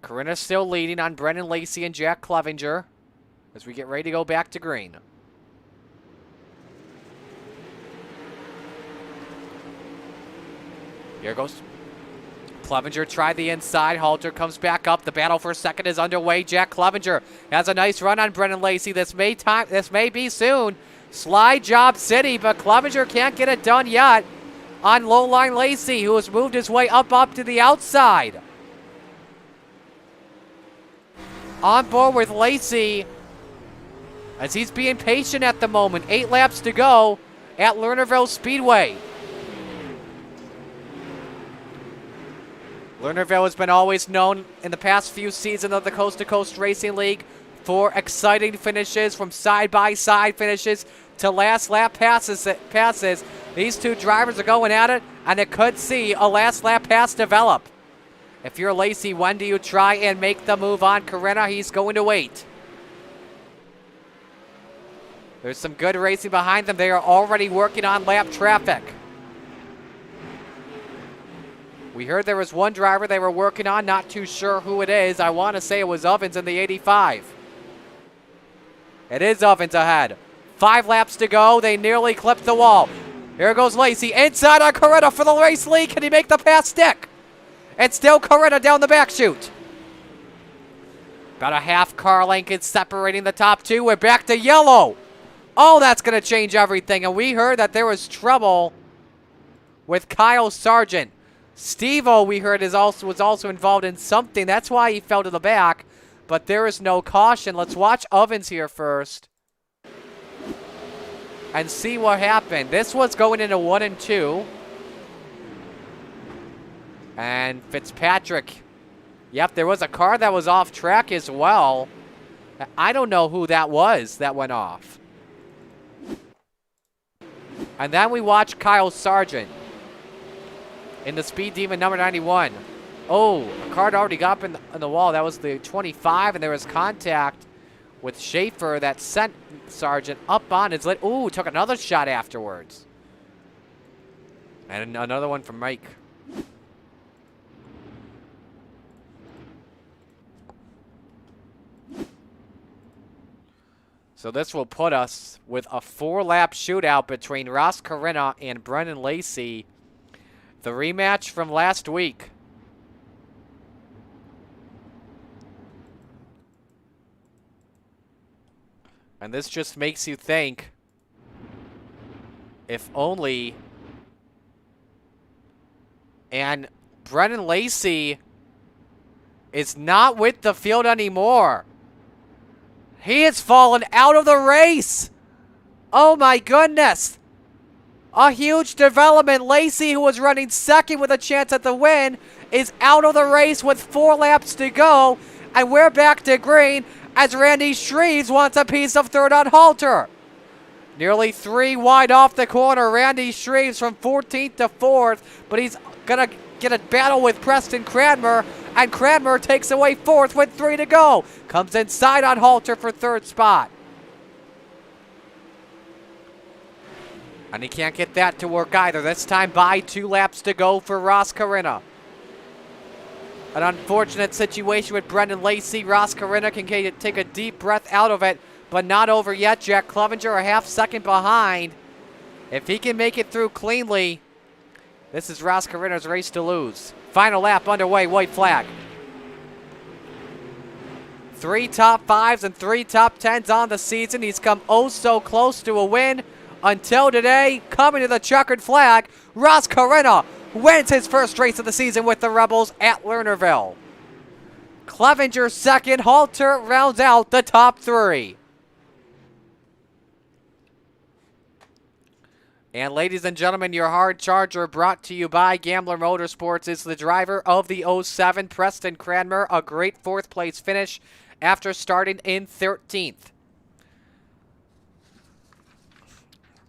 Corinna's still leading on Brennan Lacey and Jack Clevenger as we get ready to go back to green. Here goes. Clevenger tried the inside. Halter comes back up. The battle for second is underway. Jack Clevenger has a nice run on Brennan Lacey. This may be soon. Slide job city, but Clevenger can't get it done yet on low line Lacey, who has moved his way up to the outside. On board with Lacey as he's being patient at the moment. 8 laps to go at Lernerville Speedway. Lernerville has been always known in the past few seasons of the Coast-to-Coast Racing League for exciting finishes, from side-by-side finishes to last lap passes. These two drivers are going at it, and it could see a last lap pass develop. If you're Lacey, when do you try and make the move on Corinna? He's going to wait. There's some good racing behind them. They are already working on lap traffic. We heard there was one driver they were working on, not too sure who it is. I want to say it was Ovens in the 85. It is Ovens ahead. 5 laps to go. They nearly clipped the wall. Here goes Lacey. Inside on Corinna for the race lead. Can he make the pass stick? It's still Corinna down the back chute. About a half car length is separating the top two. We're back to yellow. Oh, that's going to change everything. And we heard that there was trouble with Kyle Sargent. Steve-O, we heard, was also involved in something. That's why he fell to the back. But there is no caution. Let's watch Ovens here first and see what happened. This was going into 1 and 2. And Fitzpatrick. Yep, there was a car that was off track as well. I don't know who that was that went off. And then we watch Kyle Sargent in the Speed Demon number 91. Oh, a car already got up in the wall. That was the 25, and there was contact with Schaefer that sent Sargent up on his lid. Ooh, took another shot afterwards. And another one from Mike. So this will put us with a 4-lap shootout between Ross Corinna and Brendan Lacey. The rematch from last week. And this just makes you think, if only. And Brendan Lacey is not with the field anymore. He has fallen out of the race. Oh my goodness. A huge development. Lacey, who was running second with a chance at the win, is out of the race with 4 laps to go. And we're back to green as Randy Shreves wants a piece of third on halter. Nearly 3 wide off the corner. Randy Shreves from 14th to 4th. But he's going to get a battle with Preston Cranmer. And Cranmer takes away 4th with 3 to go. Comes inside on halter for 3rd spot. And he can't get that to work either. This time by 2 laps to go for Ross Corinna. An unfortunate situation with Brendan Lacey. Ross Corinna can take a deep breath out of it, but not over yet. Jack Clevenger a half second behind. If he can make it through cleanly, this is Ross Corinna's race to lose. Final lap underway, white flag. 3 top 5s and 3 top 10s on the season. He's come oh so close to a win until today. Coming to the checkered flag, Ross Corinna wins his first race of the season with the Rebels at Lernerville. Clevenger second. Halter rounds out the top 3. And ladies and gentlemen, your hard charger brought to you by Gambler Motorsports is the driver of the 07, Preston Cranmer. A great 4th place finish after starting in 13th.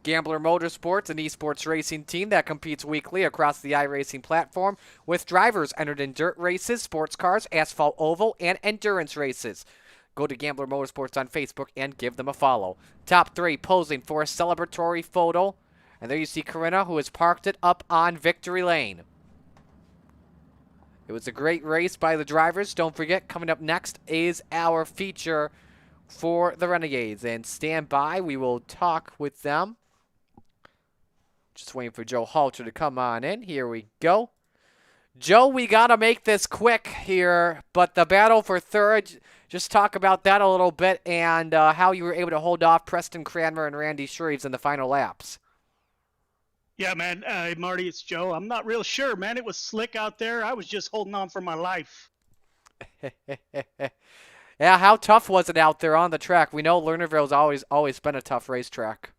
Gambler Motorsports, an esports racing team that competes weekly across the iRacing platform with drivers entered in dirt races, sports cars, asphalt oval, and endurance races. Go to Gambler Motorsports on Facebook and give them a follow. Top 3 posing for a celebratory photo. And there you see Corinna, who has parked it up on Victory Lane. It was a great race by the drivers. Don't forget, coming up next is our feature for the Renegades. And stand by. We will talk with them. Just waiting for Joe Halter to come on in. Here we go. Joe, we got to make this quick here. But the battle for third, just talk about that a little bit and how you were able to hold off Preston Cranmer and Randy Shreves in the final laps. Yeah, man. Marty, it's Joe. I'm not real sure, man. It was slick out there. I was just holding on for my life. Yeah, how tough was it out there on the track? We know Lernerville's always been a tough racetrack.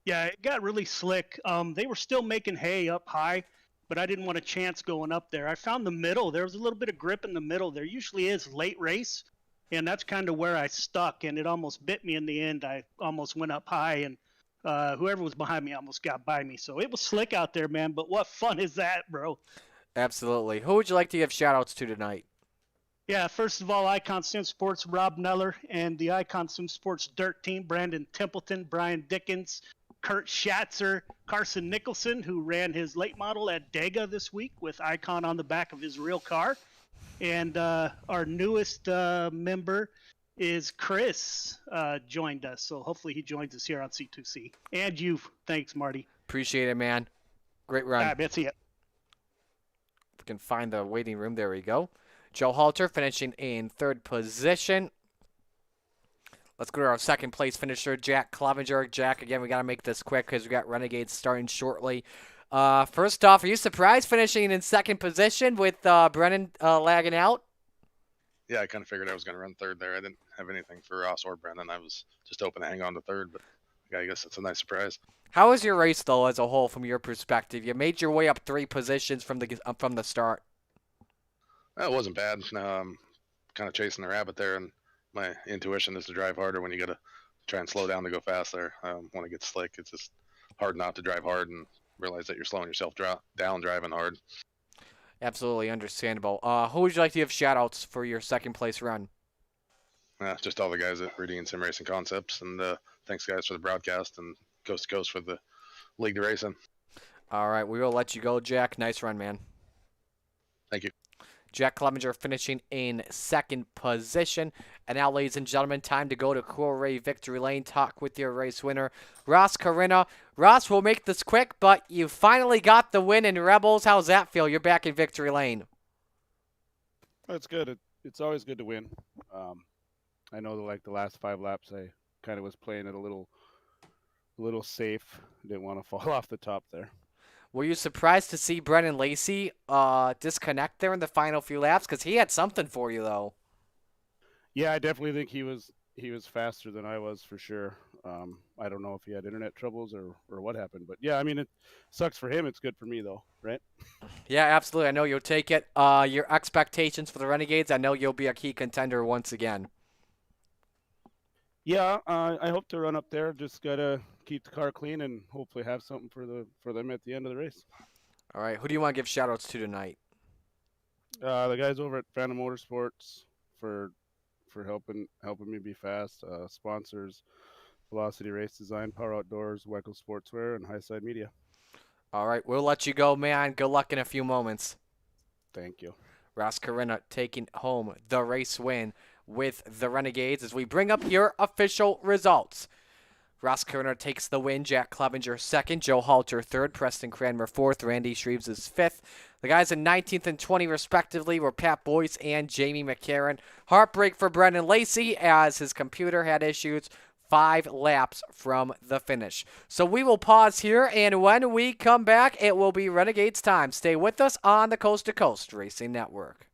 Yeah, it got really slick. They were still making hay up high, but I didn't want a chance going up there. I found the middle. There was a little bit of grip in the middle. There usually is late race, and that's kind of where I stuck, and it almost bit me in the end. I almost went up high, and whoever was behind me almost got by me. So it was slick out there, man, but what fun is that, bro? Absolutely. Who would you like to give shout-outs to tonight? Yeah, first of all, Icon Sim Sports, Rob Neller, and the Icon Sim Sports Dirt Team, Brandon Templeton, Brian Dickens, Kurt Schatzer, Carson Nicholson, who ran his late model at Dega this week with Icon on the back of his real car. And our newest member is Chris, joined us. So hopefully he joins us here on C2C. And you. Thanks, Marty. Appreciate it, man. Great run. That's it. We can find the waiting room. There we go. Joe Halter finishing in third position. Let's go to our second place finisher, Jack Clevenger. Jack, again, we got to make this quick because we got Renegades starting shortly. First off, are you surprised finishing in second position with Brennan lagging out? Yeah, I kind of figured I was going to run third there. I didn't have anything for Ross or Brennan. I was just hoping to hang on to third, but I guess it's a nice surprise. How was your race, though, as a whole, from your perspective? You made your way up 3 positions from the start. It wasn't bad. Kind of chasing the rabbit there, and my intuition is to drive harder when you got to try and slow down to go fast there. When it gets slick, it's just hard not to drive hard and realize that you're slowing yourself down driving hard. Absolutely understandable. Who would you like to give shout-outs for your second place run? Just all the guys at Rudy and Sim Racing Concepts, and thanks, guys, for the broadcast, and Coast to Coast for the League to Racing. All right, we will let you go, Jack. Nice run, man. Thank you. Jack Clevenger finishing in second position. And now, ladies and gentlemen, time to go to Coral Victory Lane, talk with your race winner, Ross Carina. Ross, we'll make this quick, but you finally got the win in Rebels. How's that feel? You're back in Victory Lane. It's good. It's always good to win. I know that the last 5 laps, I kind of was playing it a little safe. Didn't want to fall off the top there. Were you surprised to see Brennan Lacey disconnect there in the final few laps? Because he had something for you, though. Yeah, I definitely think he was faster than I was for sure. I don't know if he had internet troubles or what happened, but yeah, I mean, it sucks for him. It's good for me, though, right? Yeah, absolutely. I know you'll take it. Your expectations for the Renegades, I know you'll be a key contender once again. Yeah, I hope to run up there. Just gotta keep the car clean and hopefully have something for them at the end of the race. All right, who do you want to give shout-outs to tonight? The guys over at Phantom Motorsports for helping me be fast. Sponsors, Velocity Race Design, Power Outdoors, Weckl Sportswear, and Highside Media. All right, we'll let you go, man. Good luck in a few moments. Thank you. Ross Carina taking home the race win with the Renegades as we bring up your official results. Ross Carina takes the win, Jack Clevenger second, Joe Halter third, Preston Cranmer fourth, Randy Shreves is fifth. The guys in 19th and 20th respectively were Pat Boyce and Jamie McCarron. Heartbreak for Brendan Lacey as his computer had issues 5 laps from the finish. So we will pause here, and when we come back, it will be Renegades time. Stay with us on the Coast to Coast Racing Network.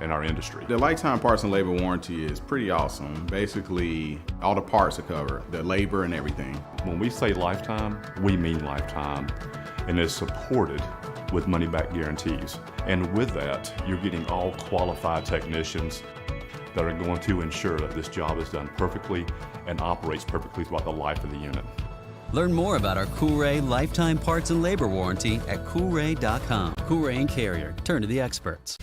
in our industry. The lifetime parts and labor warranty is pretty awesome. Basically, all the parts are covered, the labor and everything. When we say lifetime, we mean lifetime, and it's supported with money-back guarantees. And with that, you're getting all qualified technicians that are going to ensure that this job is done perfectly and operates perfectly throughout the life of the unit. Learn more about our Coolray lifetime parts and labor warranty at Coolray.com. Coolray and Carrier, turn to the experts.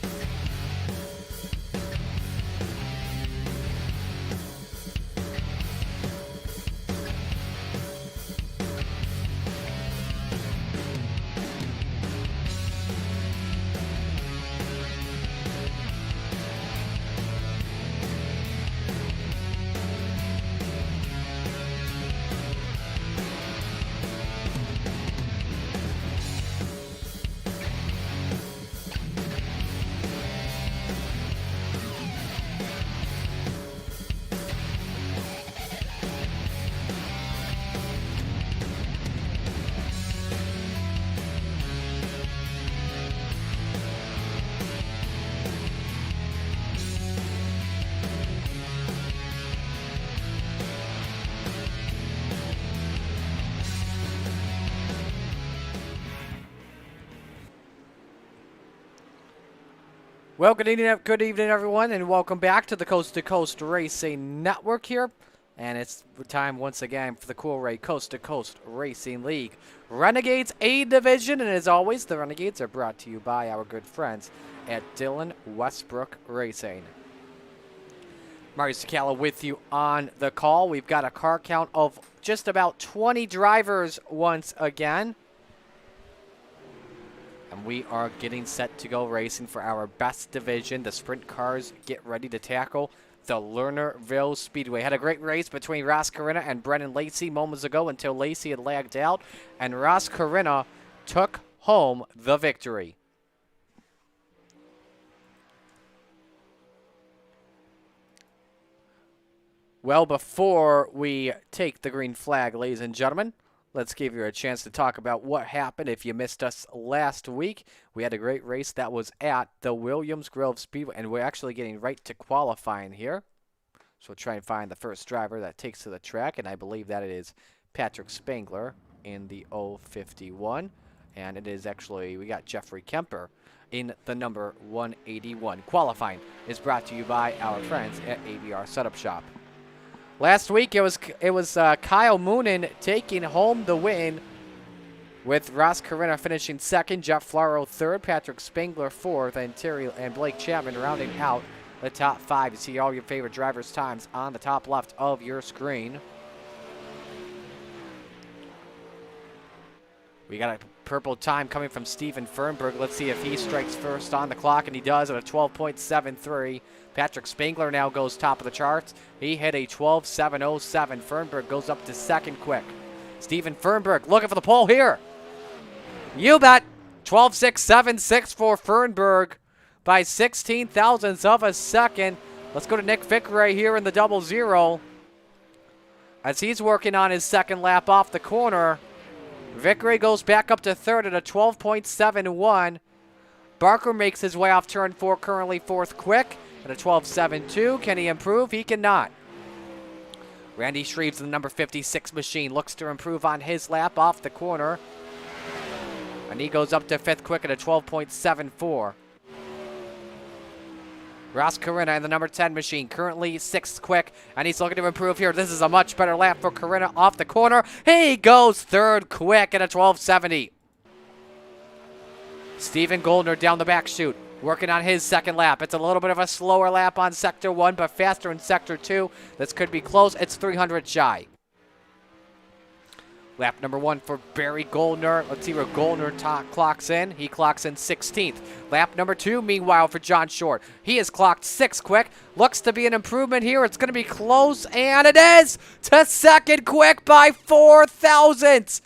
Well, good evening, everyone, and welcome back to the Coast to Coast Racing Network here. And it's time once again for the Coolray Coast to Coast Racing League Renegades A Division. And as always, the Renegades are brought to you by our good friends at Dillon Westbrook Racing. Mario Cicala with you on the call. We've got a car count of just about 20 drivers once again. And we are getting set to go racing for our best division. The sprint cars get ready to tackle the Lernerville Speedway. Had a great race between Ross Carina and Brennan Lacey moments ago until Lacey had lagged out, and Ross Carina took home the victory. Well, before we take the green flag, ladies and gentlemen, let's give you a chance to talk about what happened. If you missed us last week, we had a great race that was at the Williams Grove Speedway, and we're actually getting right to qualifying here. So we'll try and find the first driver that takes to the track, and I believe that it is Patrick Spangler in the 051. And it is actually, we got Jeffrey Kemper in the number 181. Qualifying is brought to you by our friends at ABR Setup Shop. Last week, it was Kyle Moonen taking home the win, with Ross Carina finishing second, Jeff Flaro third, Patrick Spangler fourth, and Blake Chapman rounding out the top five. You see all your favorite drivers' times on the top left of your screen. We got a purple time coming from Steven Fernberg. Let's see if he strikes first on the clock, and he does at a 12.73. Patrick Spangler now goes top of the charts. He hit a 12.707. Fernberg goes up to second quick. Steven Fernberg looking for the pole here. You bet. 12.676 for Fernberg by 16 thousandths of a second. Let's go to Nick Vickeray here in the 00. As he's working on his second lap off the corner. Vickeray goes back up to third at a 12.71. Barker makes his way off turn 4, currently fourth quick at a 12.72. Can he improve? He cannot. Randy Shreves in the number 56 machine looks to improve on his lap off the corner. And he goes up to fifth quick at a 12.74. Ross Carina in the number 10 machine, currently sixth quick, and he's looking to improve here. This is a much better lap for Carina off the corner. He goes third quick at a 12.70. Steven Goldner down the back chute, working on his second lap. It's a little bit of a slower lap on Sector 1, but faster in Sector 2. This could be close. It's 300 shy. Lap number 1 for Barry Goldner. Let's see where Goldner clocks in. He clocks in 16th. Lap number 2, meanwhile, for John Short. He has clocked 6th quick. Looks to be an improvement here. It's going to be close, and it is to second quick by 4 thousandths.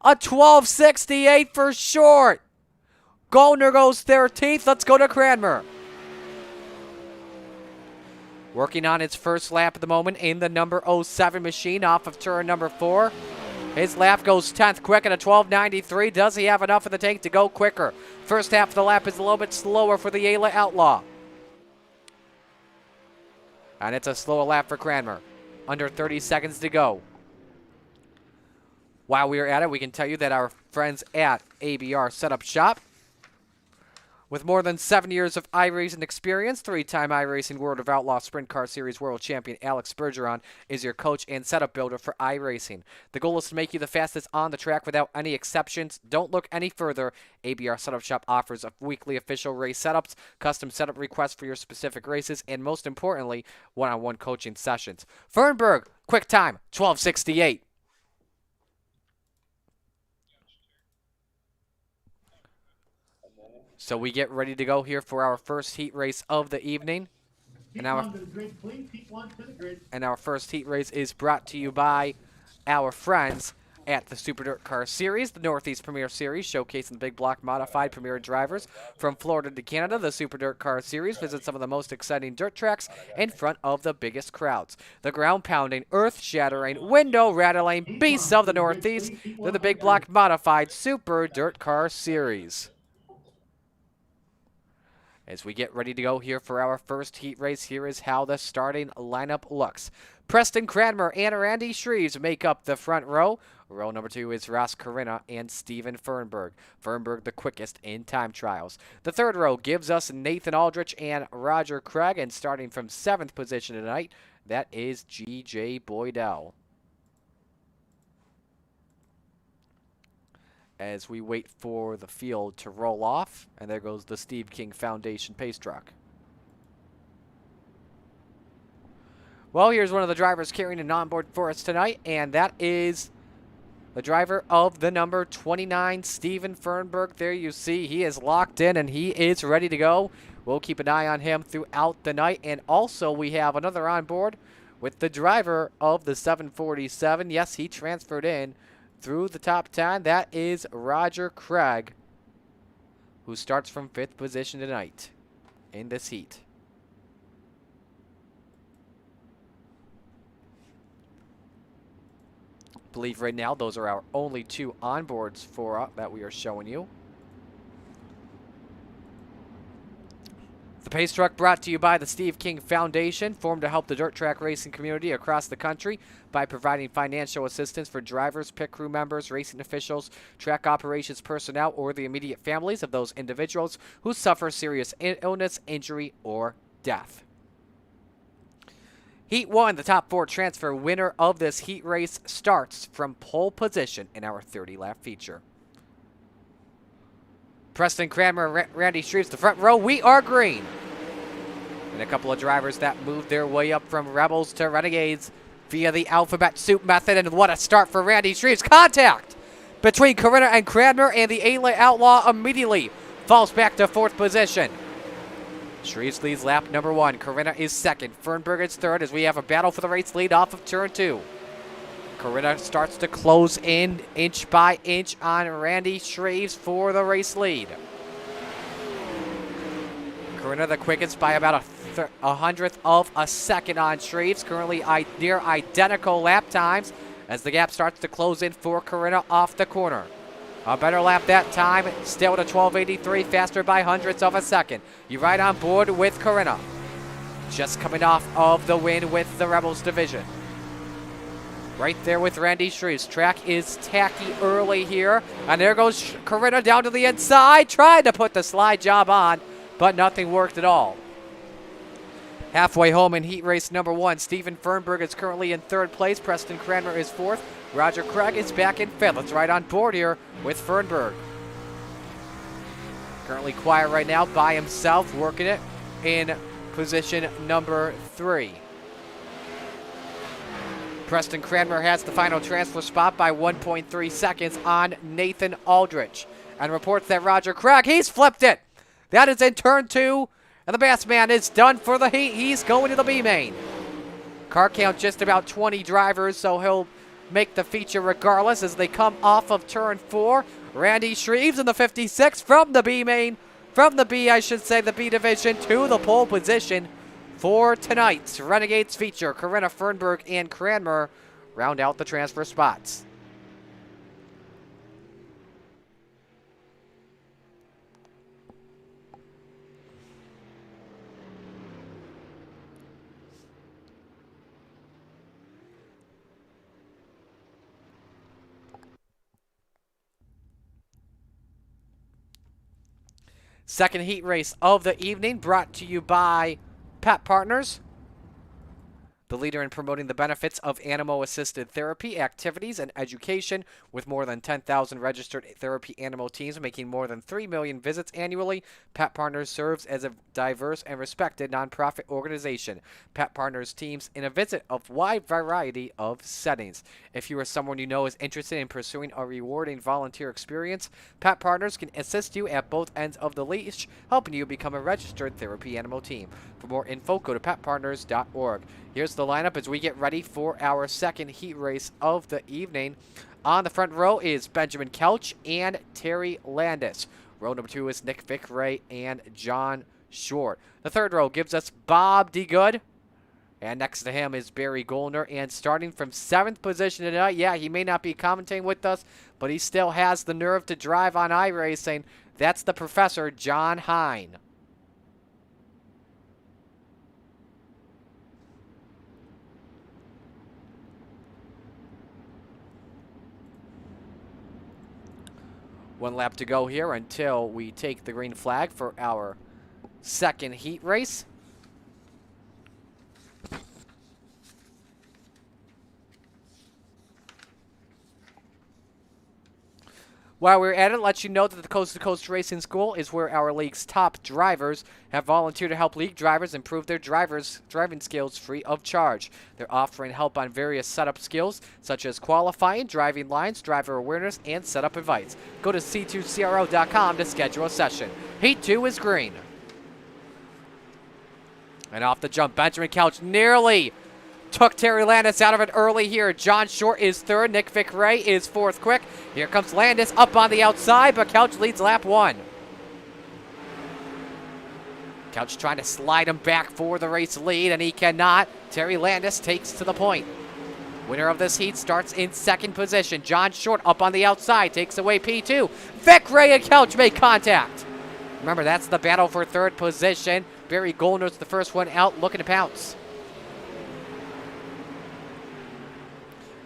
A 12.68 for Short. Goldner goes 13th. Let's go to Cranmer. Working on his first lap at the moment in the number 07 machine off of turn number 4. His lap goes 10th quick at a 12.93. Does he have enough in the tank to go quicker? First half of the lap is a little bit slower for the Ayla Outlaw. And it's a slower lap for Cranmer. Under 30 seconds to go. While we are at it, we can tell you that our friends at ABR Setup Shop, with more than 7 years of iRacing experience, 3-time iRacing World of Outlaw Sprint Car Series World Champion Alex Bergeron is your coach and setup builder for iRacing. The goal is to make you the fastest on the track without any exceptions. Don't look any further. ABR Setup Shop offers weekly official race setups, custom setup requests for your specific races, and most importantly, one-on-one coaching sessions. Fernberg, quick time, 12:68. So we get ready to go here for our first heat race of the evening. And our first heat race is brought to you by our friends at the Super Dirt Car Series, the Northeast Premier Series, showcasing big block modified premier drivers from Florida to Canada. The Super Dirt Car Series visits some of the most exciting dirt tracks in front of the biggest crowds. The ground-pounding, earth-shattering, window-rattling beasts of the Northeast, they're the big block modified Super Dirt Car Series. As we get ready to go here for our first heat race, here is how the starting lineup looks. Preston Cranmer and Randy Shreves make up the front row. Row number 2 is Ross Corinna and Steven Fernberg. Fernberg the quickest in time trials. The third row gives us Nathan Aldrich and Roger Craig. And starting from 7th position tonight, that is G.J. Boydell. As we wait for the field to roll off. And there goes the Steve King Foundation pace truck. Well, here's one of the drivers carrying an onboard for us tonight, and that is the driver of the number 29, Steven Fernberg. There you see he is locked in and he is ready to go. We'll keep an eye on him throughout the night. And also we have another on board with the driver of the 747. Yes, he transferred in through the top 10. That is Roger Craig, who starts from 5th position tonight in this heat. I believe right now those are our only 2 onboards for that we are showing you. The pace truck brought to you by the Steve King Foundation, formed to help the dirt track racing community across the country by providing financial assistance for drivers, pit crew members, racing officials, track operations personnel, or the immediate families of those individuals who suffer serious illness, injury, or death. Heat 1, the top 4 transfer winner of this heat race, starts from pole position in our 30-lap feature. Preston Cranmer, Randy Shreves, the front row. We are green. And a couple of drivers that moved their way up from Rebels to Renegades via the alphabet soup method. And what a start for Randy Shreves. Contact between Corinna and Cranmer, and the Outlaw immediately falls back to 4th position. Shreves leads lap number 1. Corinna is 2nd. Fernberg is 3rd as we have a battle for the race lead off of turn 2. Corinna starts to close in inch by inch on Randy Shreves for the race lead. Corinna the quickest by about a hundredth of a second on Shreves. Currently near identical lap times as the gap starts to close in for Corinna off the corner. A better lap that time, still at a 12:83, faster by hundredths of a second. You ride on board with Corinna. Just coming off of the win with the Rebels division. Right there with Randy Shreves. Track is tacky early here. And there goes Corinna down to the inside, trying to put the slide job on, but nothing worked at all. Halfway home in heat race number 1, Steven Fernberg is currently in 3rd place. Preston Cranmer is 4th. Roger Craig is back in 5th. Let's ride on board here with Fernberg. Currently quiet right now by himself, working it in position number 3. Preston Cranmer has the final transfer spot by 1.3 seconds on Nathan Aldrich. And reports that Roger Craig, he's flipped it. That is in turn 2. And the Bass Man is done for the heat. He's going to the B main. Car count just about 20 drivers, so he'll make the feature regardless as they come off of turn 4. Randy Shreves in the 56 from the B main. From the B, I should say, the B division to the pole position for tonight's Renegades feature. Corinna, Fernberg, and Cranmer round out the transfer spots. Second heat race of the evening brought to you by Pet Partners, the leader in promoting the benefits of animal-assisted therapy, activities, and education, with more than 10,000 registered therapy animal teams making more than 3 million visits annually. Pet Partners serves as a diverse and respected nonprofit organization. Pet Partners teams in a visit of wide variety of settings. If you or someone you know is interested in pursuing a rewarding volunteer experience, Pet Partners can assist you at both ends of the leash, helping you become a registered therapy animal team. For more info, go to petpartners.org. Here's the lineup as we get ready for our second heat race of the evening. On the front row is Benjamin Couch and Terry Landis. Row number 2 is Nick Vickray and John Short. The third row gives us Bob DeGood. And next to him is Barry Goldner. And starting from 7th position tonight, yeah, he may not be commentating with us, but he still has the nerve to drive on iRacing. That's the professor, John Hine. One lap to go here until we take the green flag for our second heat race. While we're at it, let you know that the Coast2Coast Racing School is where our league's top drivers have volunteered to help league drivers improve their driving skills free of charge. They're offering help on various setup skills, such as qualifying, driving lines, driver awareness, and setup advice. Go to c2cro.com to schedule a session. Heat 2 is green. And off the jump, Benjamin Couch nearly took Terry Landis out of it early here. John Short is 3rd. Nick Vickray is 4th quick. Here comes Landis up on the outside, but Couch leads lap 1. Couch trying to slide him back for the race lead, and he cannot. Terry Landis takes to the point. Winner of this heat starts in 2nd position. John Short up on the outside, takes away P2. Vickray and Couch make contact. Remember, that's the battle for 3rd position. Barry Goldner's the first one out, looking to pounce.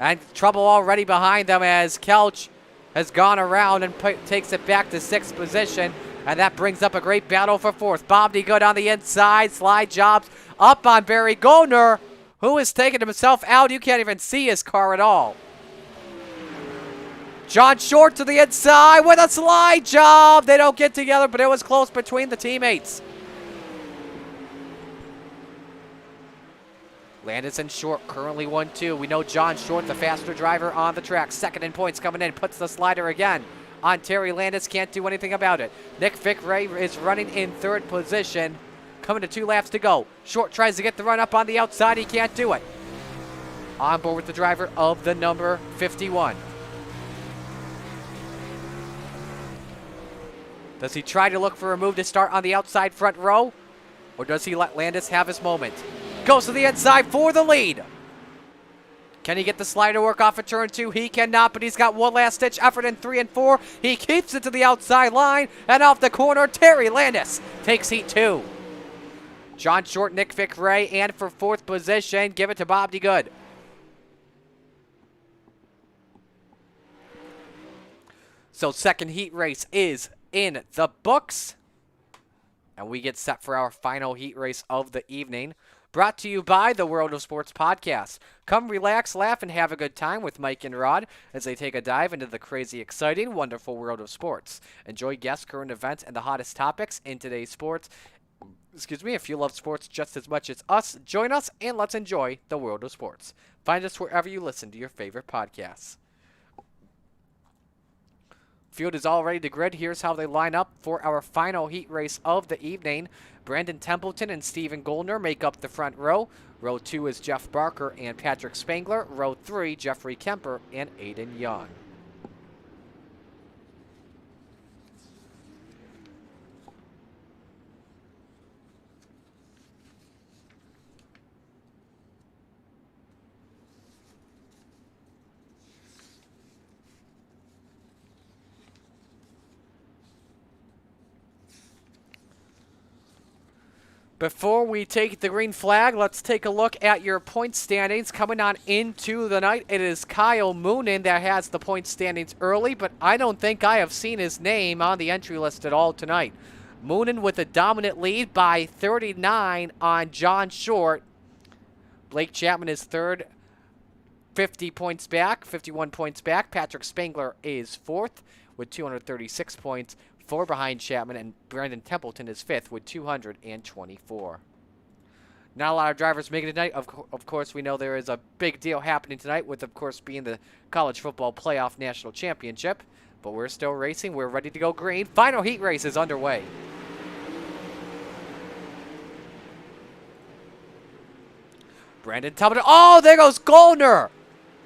And trouble already behind them as Couch has gone around and takes it back to 6th position. And that brings up a great battle for 4th. Bob DeGood on the inside. Slide jobs up on Barry Goldner, who is taking himself out. You can't even see his car at all. John Short to the inside with a slide job. They don't get together, but it was close between the teammates. Landis and Short currently 1-2. We know John Short, the faster driver on the track. 2nd in points coming in. Puts the slider again on Terry Landis. Can't do anything about it. Nick Vickray is running in 3rd position. Coming to 2 laps to go. Short tries to get the run up on the outside. He can't do it. On board with the driver of the number 51. Does he try to look for a move to start on the outside front row? Or does he let Landis have his moment? Goes to the inside for the lead. Can he get the slider work off of turn 2? He cannot, but he's got one last ditch effort in 3 and 4. He keeps it to the outside line, and off the corner, Terry Landis takes heat 2. John Short, Nick Vickray, and for 4th position, give it to Bob DeGood. So second heat race is in the books. And we get set for our final heat race of the evening. Brought to you by the World of Sports Podcast. Come relax, laugh, and have a good time with Mike and Rod as they take a dive into the crazy, exciting, wonderful world of sports. Enjoy guests, current events, and the hottest topics in today's sports. If you love sports just as much as us, join us and let's enjoy the world of sports. Find us wherever you listen to your favorite podcasts. Field is all ready to grid. Here's how they line up for our final heat race of the evening. Brandon Templeton and Stephen Goldner make up the front row. Row 2 is Jeff Barker and Patrick Spangler. Row 3, Jeffrey Kemper and Aiden Young. Before we take the green flag, let's take a look at your point standings coming on into the night. It is Kyle Moonen that has the point standings early, but I don't think I have seen his name on the entry list at all tonight. Moonen with a dominant lead by 39 on John Short. Blake Chapman is third, 50 points back, 51 points back. Patrick Spangler is fourth with 236 points, 4 behind Chapman, and Brandon Templeton is fifth with 224. Not a lot of drivers making it tonight. Of course, we know there is a big deal happening tonight with, of course, being the College Football Playoff National Championship. But we're still racing. We're ready to go green. Final heat race is underway. Brandon Templeton. Oh, there goes Goldner.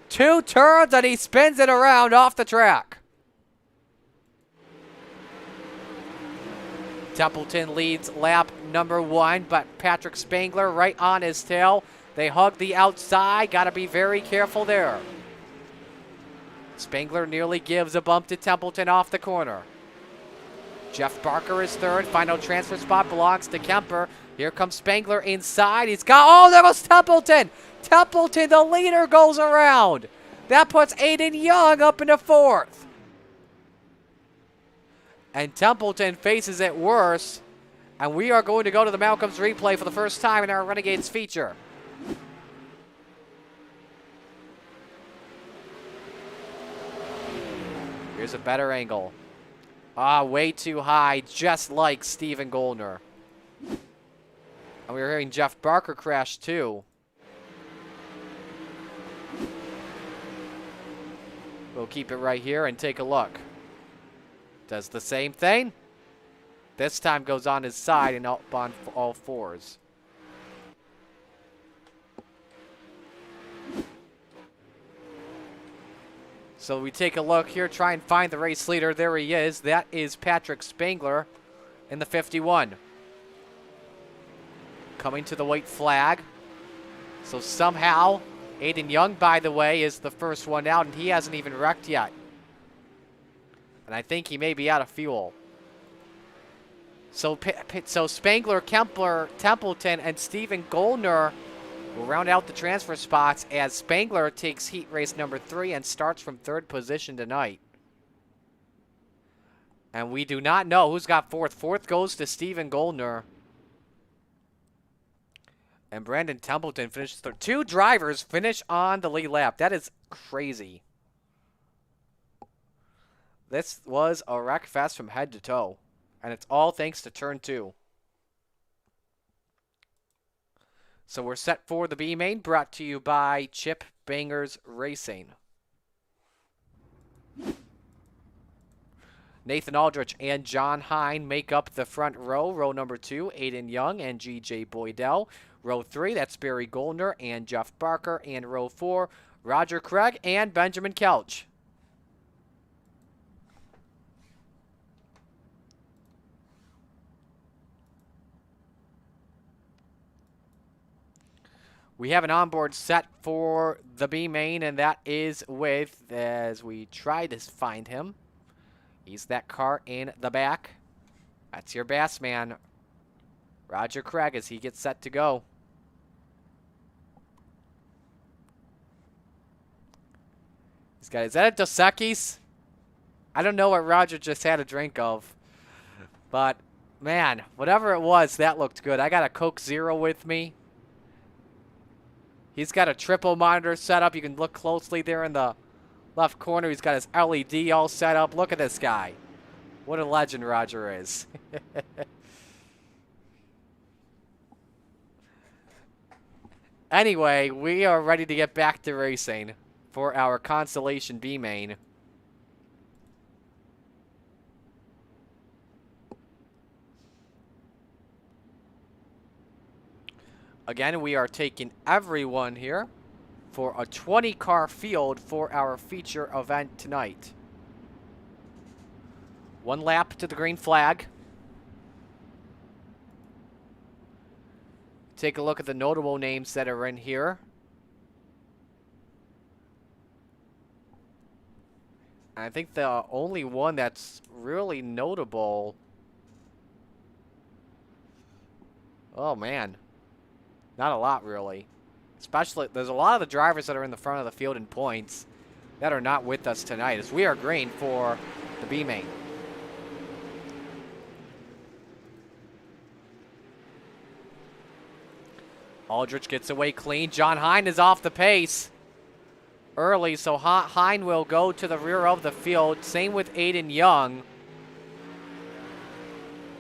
2 turns, and he spins it around off the track. Templeton leads lap number 1, but Patrick Spangler right on his tail. They hug the outside. Got to be very careful there. Spangler nearly gives a bump to Templeton off the corner. Jeff Barker is third. Final transfer spot belongs to Kemper. Here comes Spangler inside. He's got, oh, there goes Templeton. Templeton, the leader, goes around. That puts Aiden Young up into 4th. And Templeton faces it worse. And we are going to go to the Malcolm's replay for the first time in our Renegades feature. Here's a better angle. Ah, way too high, just like Steven Goldner. And we were hearing Jeff Barker crash too. We'll keep it right here and take a look. Does the same thing. This time goes on his side and up on all 4s. So we take a look here, try and find the race leader. There he is. That is Patrick Spangler in the 51. Coming to the white flag. So somehow, Aiden Young, by the way, is the first one out, and he hasn't even wrecked yet. And I think he may be out of fuel. So Spangler, Kempler, Templeton, and Steven Goldner will round out the transfer spots as Spangler takes heat race number 3 and starts from 3rd position tonight. And we do not know who's got 4th. 4th goes to Steven Goldner. And Brandon Templeton finishes 3rd. 2 drivers finish on the lead lap. That is crazy. This was a wreck fest from head to toe. And it's all thanks to turn 2. So we're set for the B main, brought to you by Chip Bangers Racing. Nathan Aldrich and John Hine make up the front row. Row number 2, Aiden Young and G.J. Boydell. Row 3, that's Barry Goldner and Jeff Barker. And row 4, Roger Craig and Benjamin Kelch. We have an onboard set for the B main, and that is with, as we try to find him, he's that car in the back. That's your Bass man, Roger Craig, as he gets set to go. He's got, is that a Dos Equis? I don't know what Roger just had a drink of, but man, whatever it was, that looked good. I got a Coke Zero with me. He's got a triple monitor set up. You can look closely there in the left corner. He's got his LED all set up. Look at this guy. What a legend Roger is. Anyway, we are ready to get back to racing for our Constellation B main. Again, we are taking everyone here for a 20-car field for our feature event tonight. 1 lap to the green flag. Take a look at the notable names that are in here. I think the only one that's really notable... Oh, man. Not a lot, really. Especially, there's a lot of the drivers that are in the front of the field in points that are not with us tonight, as we are green for the B main. Aldrich gets away clean. John Hine is off the pace early, so Hine will go to the rear of the field. Same with Aiden Young.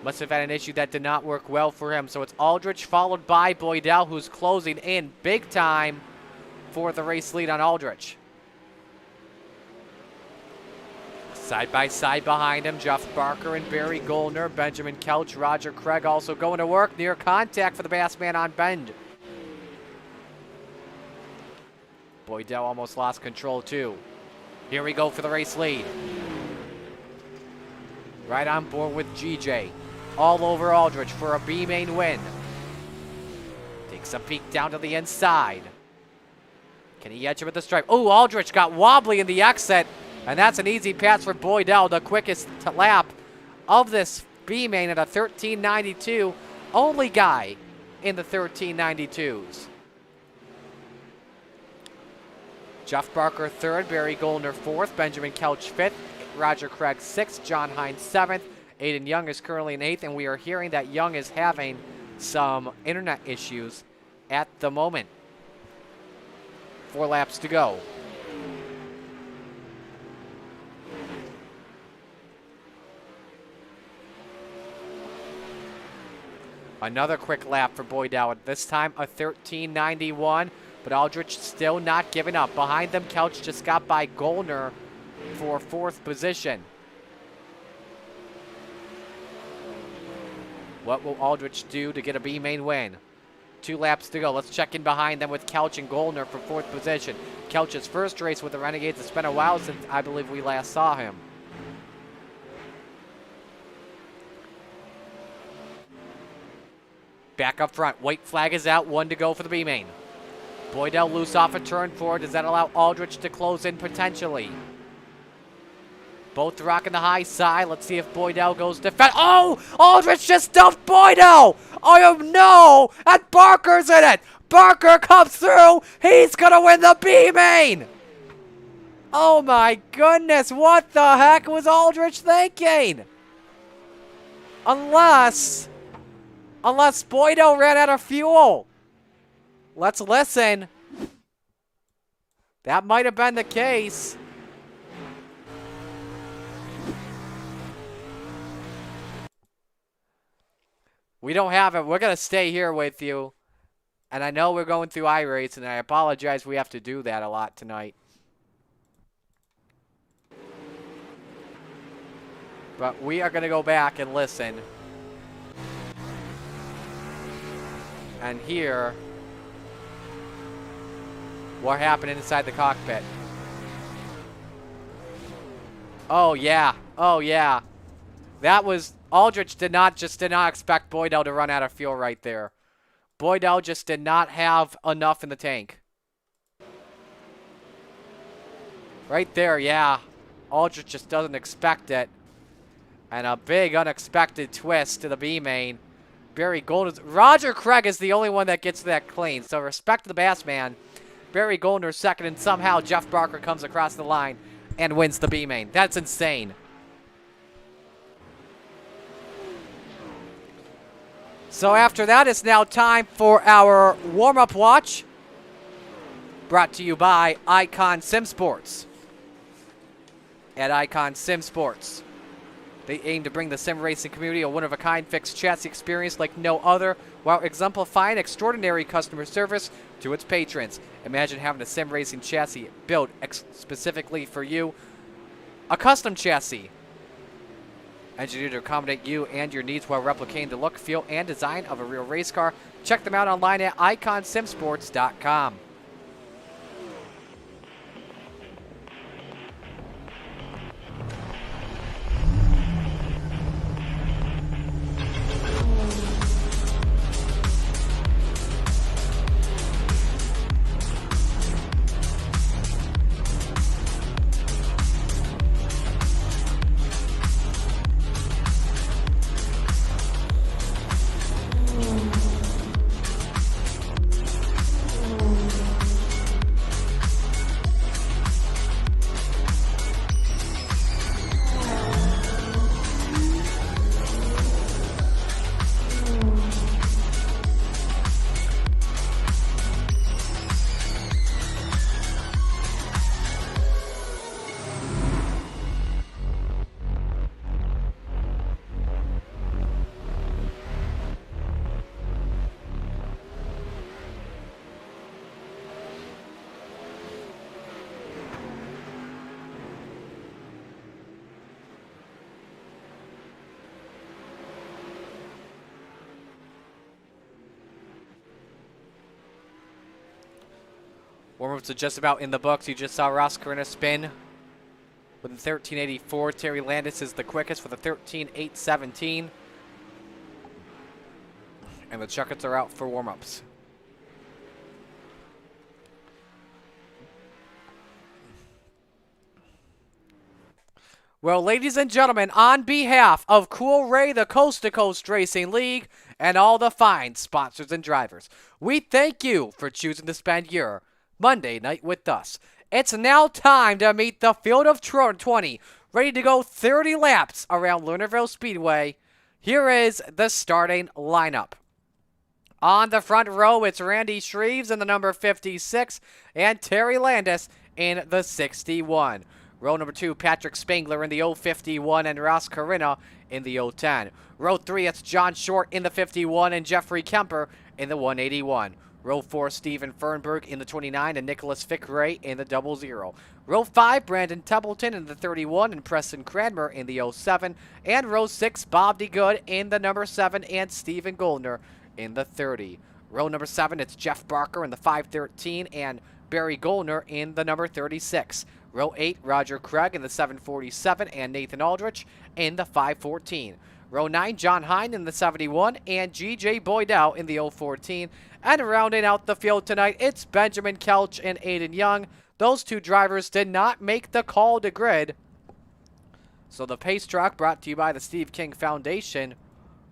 Must have had an issue that did not work well for him. So it's Aldrich followed by Boydell, who's closing in big time for the race lead on Aldrich. Side by side behind him, Jeff Barker and Barry Goldner. Benjamin Couch, Roger Craig also going to work. Near contact for the Bassman on bend. Boydell almost lost control too. Here we go for the race lead. Right on board with GJ. All over Aldrich for a B main win. Takes a peek down to the inside. Can he edge him with the stripe? Oh, Aldrich got wobbly in the exit. And that's an easy pass for Boydell, the quickest lap of this B main at a 13.92. Only guy in the 13.92s. Jeff Barker third, Barry Goldner fourth, Benjamin Couch fifth, Roger Craig sixth, John Hine seventh. Aiden Young is currently in eighth, and we are hearing that Young is having some internet issues at the moment. 4 laps to go. Another quick lap for Boydell. This time a 13.91, but Aldrich still not giving up. Behind them, Couch just got by Goldner for 4th position. What will Aldrich do to get a B main win? 2 laps to go. Let's check in behind them with Couch and Goldner for 4th position. Couch's first race with the Renegades. It's been a while since I believe we last saw him. Back up front. White flag is out. 1 to go for the B main. Boydell loose off a turn 4. Does that allow Aldrich to close in potentially? Both rocking the high side. Let's see if Boydell goes to fence. Oh! Aldrich just stuffed Boydell! Oh no! And Barker's in it! Barker comes through! He's gonna win the B main! Oh my goodness! What the heck was Aldrich thinking? Unless Boydell ran out of fuel. Let's listen. That might have been the case. We don't have it. We're going to stay here with you. And I know we're going through iRates, and I apologize we have to do that a lot tonight. But we are going to go back and listen. And hear what happened inside the cockpit. Oh, yeah. Oh, yeah. That was... Aldrich did not expect Boydell to run out of fuel right there. Boydell just did not have enough in the tank. Right there, yeah. Aldrich just doesn't expect it. And a big unexpected twist to the B main. Barry Goldner. Roger Craig is the only one that gets that clean. So respect to the Bassman. Barry Goldner second, and somehow Jeff Barker comes across the line and wins the B main. That's insane. So after that, it's now time for our warm-up watch. Brought to you by Icon Sim Sports. At Icon Sim Sports, they aim to bring the sim racing community a one-of-a-kind fixed chassis experience like no other, while exemplifying extraordinary customer service to its patrons. Imagine having a sim racing chassis built specifically for you. A custom chassis, engineered to accommodate you and your needs while replicating the look, feel, and design of a real race car. Check them out online at iconsimsports.com. Warm-ups are just about in the books. You just saw Ross Carina spin with a 13.84. Terry Landis is the quickest with a 13.817. And the Chuckets are out for warm-ups. Well, ladies and gentlemen, on behalf of Cool Ray, the Coast to Coast Racing League, and all the fine sponsors and drivers, we thank you for choosing to spend your Monday night with us. It's now time to meet the field of 20, ready to go 30 laps around Lernerville Speedway. Here is the starting lineup. On the front row, it's Randy Shreves in the number 56 and Terry Landis in the 61. Row number 2, Patrick Spangler in the 051 and Ross Carina in the 010. Row 3, it's John Short in the 51 and Jeffrey Kemper in the 181. Row 4, Stephen Fernberg in the 29 and Nicholas Fickray in the 00. Row 5, Brandon Templeton in the 31 and Preston Cranmer in the 07. And row 6, Bob DeGood in the number 7 and Stephen Goldner in the 30. Row number 7, it's Jeff Barker in the 513 and Barry Goldner in the number 36. Row 8, Roger Craig in the 747 and Nathan Aldrich in the 514. Row 9, John Hine in the 71 and G.J. Boydell in the 014. And rounding out the field tonight, it's Benjamin Kelch and Aiden Young. Those two drivers did not make the call to grid. So the pace truck, brought to you by the Steve King Foundation,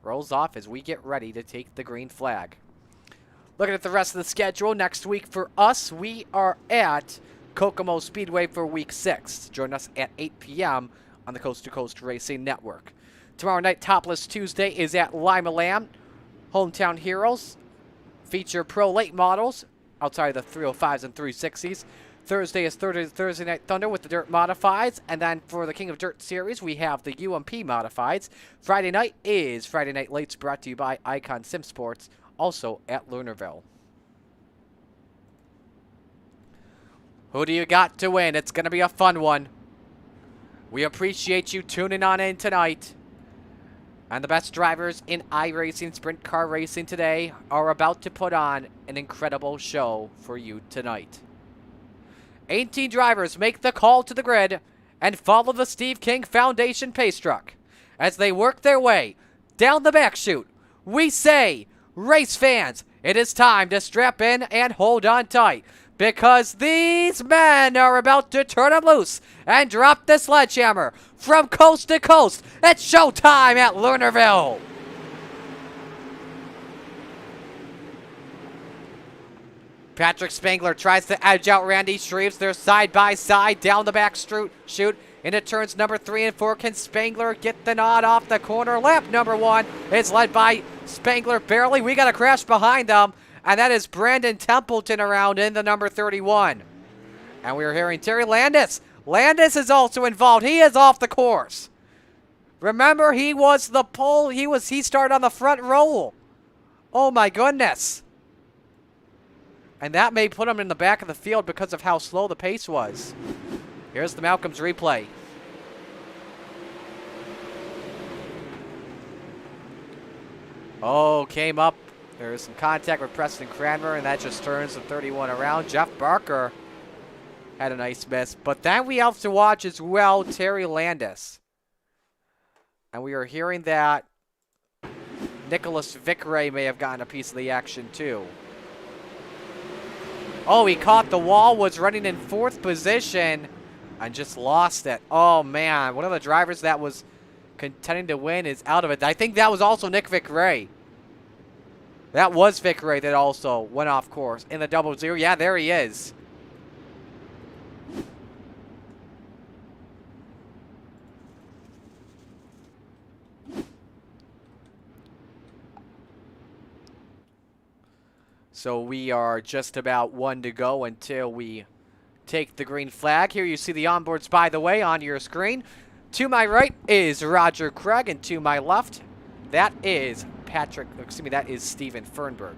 rolls off as we get ready to take the green flag. Looking at the rest of the schedule, next week for us, we are at Kokomo Speedway for Week 6. Join us at 8 p.m. on the Coast to Coast Racing Network. Tomorrow night, Topless Tuesday, is at Lima Lamb. Hometown Heroes feature pro late models outside of the 305s and 360s. Thursday is Thursday Night Thunder with the Dirt Modifieds. And then for the King of Dirt Series, we have the UMP Modifieds. Friday night is Friday Night Lates, brought to you by Icon Sim Sports, also at Lernerville. Who do you got to win? It's going to be a fun one. We appreciate you tuning on in tonight. And the best drivers in iRacing Sprint Car Racing today are about to put on an incredible show for you tonight. 18 drivers make the call to the grid and follow the Steve King Foundation pace truck. As they work their way down the back chute, we say, race fans, it is time to strap in and hold on tight, because these men are about to turn them loose and drop the sledgehammer from coast to coast. It's showtime at Lernerville. Patrick Spangler tries to edge out Randy Shreves. They're side by side down the back chute into turns number 3 and 4. Can Spangler get the nod off the corner? Lap number 1 is led by Spangler barely. We got a crash behind them, and that is Brandon Templeton around in the number 31. And we are hearing Terry Landis. Landis is also involved. He is off the course. Remember, he was the pole. He started on the front row. Oh my goodness. And that may put him in the back of the field because of how slow the pace was. Here's the Malcolm's replay. Oh, came up. There's some contact with Preston Cranmer, and that just turns the 31 around. Jeff Barker had a nice miss. But then we have to watch as well Terry Landis. And we are hearing that Nicholas Vickray may have gotten a piece of the action too. Oh, he caught the wall, was running in 4th position, and just lost it. Oh, man. One of the drivers that was contending to win is out of it. I think that was also Nick Vickray. That was Vickray that also went off course in the 00. Yeah, there he is. So we are just about 1 to go until we take the green flag. Here you see the onboards, by the way, on your screen. To my right is Roger Craig, and to my left, that is that is Stephen Fernberg.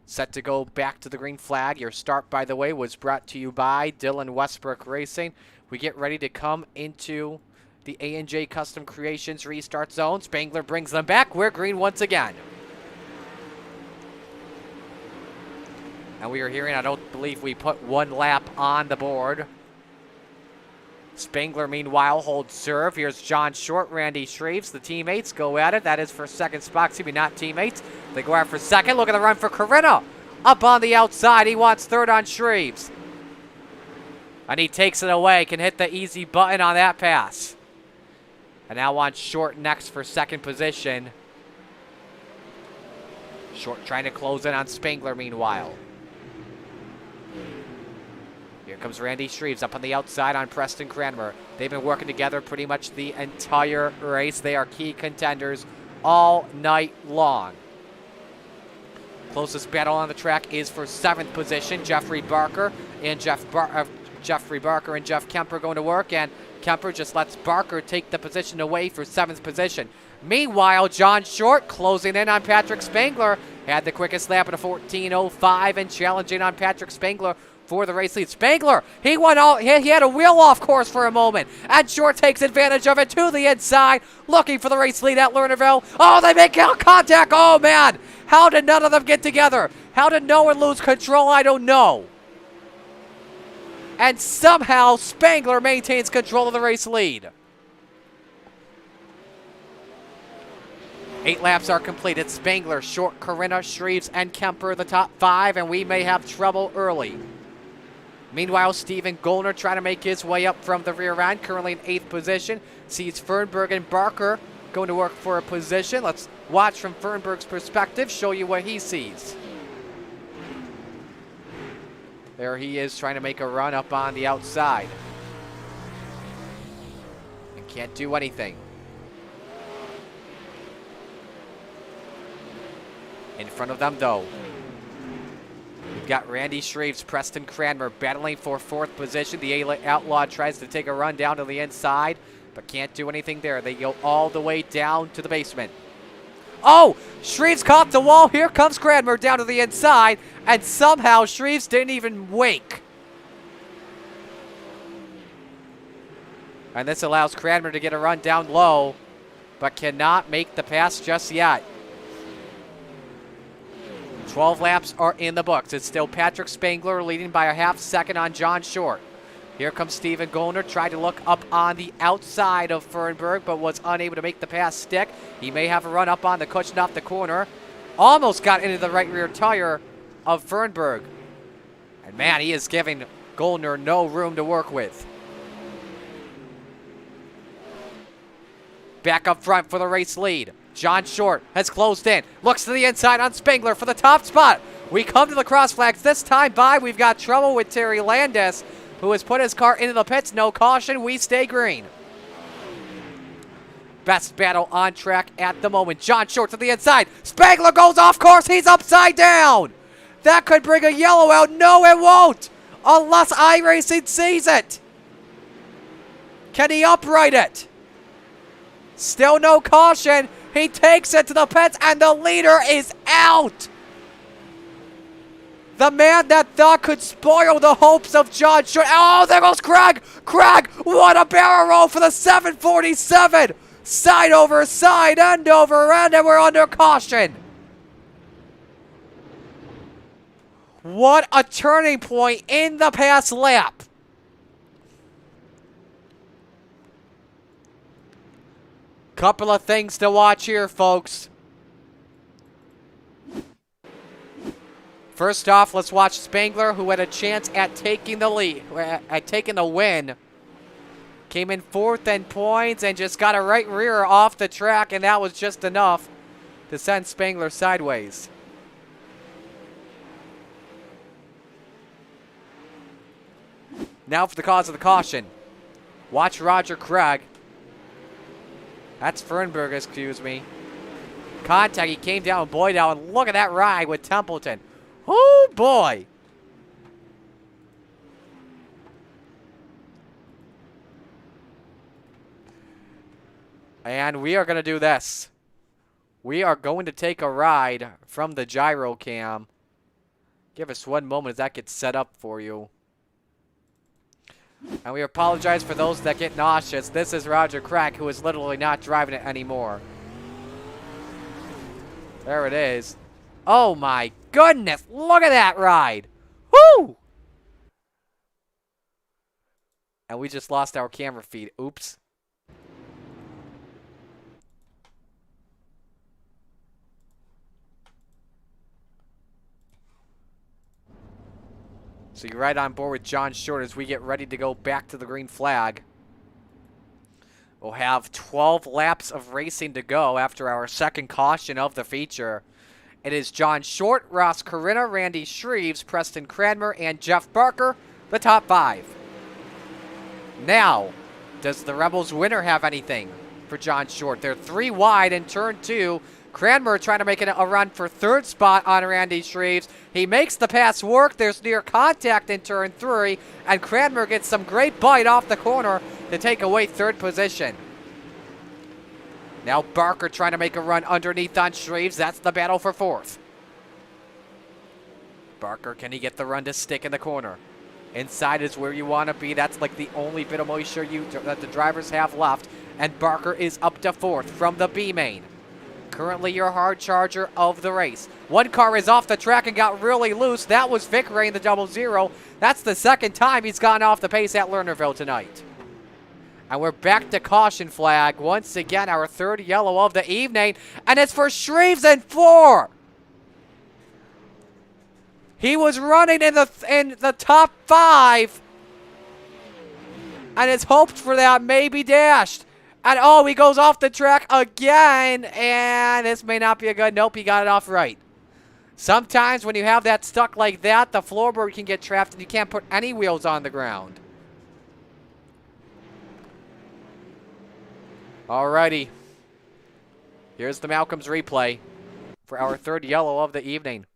Set to go back to the green flag. Your start, by the way, was brought to you by Dylan Westbrook Racing. We get ready to come into the A&J Custom Creations restart zone. Spangler brings them back. We're green once again. And we are hearing, I don't believe we put 1 lap on the board. Spangler, meanwhile, holds serve. Here's John Short, Randy Shreves. The teammates go at it. That is for second spot. Excuse me, not teammates. They go out for second. Look at the run for Corinna. Up on the outside. He wants third on Shreves. And he takes it away. Can hit the easy button on that pass. And now on Short next for second position. Short trying to close in on Spangler, meanwhile. Here comes Randy Shreves up on the outside on Preston Cranmer. They've been working together pretty much the entire race. They are key contenders all night long. Closest battle on the track is for 7th position. Jeffrey Barker and Jeff Kemper going to work, and Kemper just lets Barker take the position away for 7th position. Meanwhile, John Short closing in on Patrick Spangler. Had the quickest lap at a 14:05 and challenging on Patrick Spangler for the race lead. Spangler, he went out, he had a wheel off course for a moment, and Short takes advantage of it to the inside, looking for the race lead at Lernerville. Oh, they make contact. Oh, man. How did none of them get together? How did no one lose control? I don't know. And somehow Spangler maintains control of the race lead. 8 laps are completed. Spangler, Short, Corinna, Shreves, and Kemper, the top 5, and we may have trouble early. Meanwhile, Stephen Gollner trying to make his way up from the rear end, currently in 8th position. Sees Fernberg and Barker going to work for a position. Let's watch from Fernberg's perspective, show you what he sees. There he is trying to make a run up on the outside. And can't do anything. In front of them, though, we've got Randy Shreves, Preston Cranmer battling for 4th position. The Outlaw tries to take a run down to the inside, but can't do anything there. They go all the way down to the basement. Oh, Shreves caught the wall. Here comes Cranmer down to the inside, and somehow Shreves didn't even wink. And this allows Cranmer to get a run down low, but cannot make the pass just yet. 12 laps are in the books. It's still Patrick Spangler leading by a half second on John Short. Here comes Stephen Gollner, tried to look up on the outside of Fernberg, but was unable to make the pass stick. He may have a run up on the cushion off the corner. Almost got into the right rear tire of Fernberg. And man, he is giving Gollner no room to work with. Back up front for the race lead. John Short has closed in. Looks to the inside on Spangler for the top spot. We come to the cross flags. This time by, we've got trouble with Terry Landis, who has put his car into the pits. No caution. We stay green. Best battle on track at the moment. John Short to the inside. Spangler goes off course. He's upside down. That could bring a yellow out. No, it won't. Unless iRacing sees it. Can he upright it? Still no caution. He takes it to the pits, and the leader is out. The man that thought could spoil the hopes of John Short. Oh, there goes Craig. Craig, what a barrel roll for the 747. Side over side, end over end, and we're under caution. What a turning point in the past lap. Couple of things to watch here, folks. First off, let's watch Spangler, who had a chance at taking the lead, at taking the win. Came in 4th in points and just got a right rear off the track, and that was just enough to send Spangler sideways. Now for the cause of the caution. Watch Roger Craig. That's Fernberg, excuse me. Contact, he came down with Boydow, and look at that ride with Templeton. Oh, boy. And we are going to do this. We are going to take a ride from the gyro cam. Give us one moment as that gets set up for you. And we apologize for those that get nauseous. This is Roger Crack, who is literally not driving it anymore. There it is. Oh my goodness, look at that ride. Woo! And we just lost our camera feed. Oops. So you're right on board with John Short as we get ready to go back to the green flag. We'll have 12 laps of racing to go after our second caution of the feature. It is John Short, Ross Corinna, Randy Shreves, Preston Cranmer, and Jeff Barker, the top 5. Now, does the Rebels winner have anything for John Short? They're 3 wide in turn 2. Cranmer trying to make it a run for 3rd spot on Randy Shreves. He makes the pass work. There's near contact in turn 3, and Cranmer gets some great bite off the corner to take away 3rd position. Now Barker trying to make a run underneath on Shreves. That's the battle for 4th. Barker, can he get the run to stick in the corner? Inside is where you want to be. That's like the only bit of moisture that the drivers have left. And Barker is up to 4th from the B main. Currently your hard charger of the race. One car is off the track and got really loose. That was Vic Ray in the 00. That's the 2nd time he's gone off the pace at Lernerville tonight. And we're back to caution flag. Once again, our 3rd yellow of the evening. And it's for Shreves in 4. He was running in the top 5. And it's hoped for that, maybe dashed. And oh, he goes off the track again. And this may not be a good. Nope, he got it off right. Sometimes when you have that stuck like that, the floorboard can get trapped and you can't put any wheels on the ground. Alrighty. Here's the Malcolm's replay for our 3rd yellow of the evening.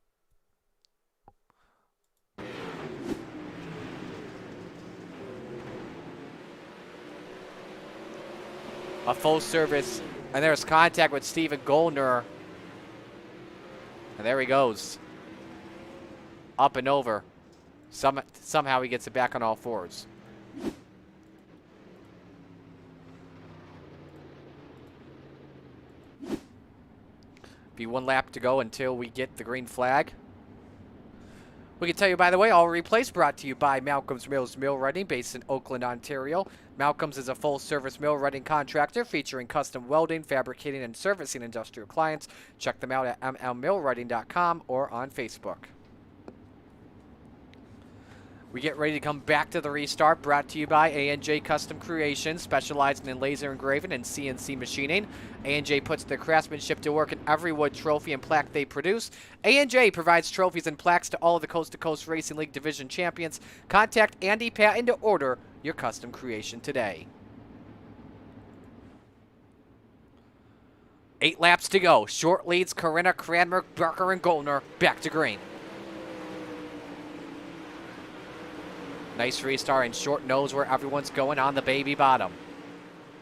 A full service, and there's contact with Steven Goldner. And there he goes. Up and over. Somehow he gets it back on all 4s. Be 1 lap to go until we get the green flag. We can tell you, by the way, all replays brought to you by Malcolm's Mills Millwrighting, based in Oakland, Ontario. Malcolm's is a full-service millwrighting contractor featuring custom welding, fabricating, and servicing industrial clients. Check them out at mlmillwrighting.com or on Facebook. We get ready to come back to the restart, brought to you by A&J Custom Creations, specializing in laser engraving and CNC machining. A&J puts their craftsmanship to work in every wood trophy and plaque they produce. A&J provides trophies and plaques to all of the Coast2Coast Racing League Division champions. Contact Andy Patton to order your custom creation today. 8 laps to go. Short leads Corinna, Cranmer, Barker, and Goldner. Back to green. Nice restart, and Short knows where everyone's going on the baby bottom.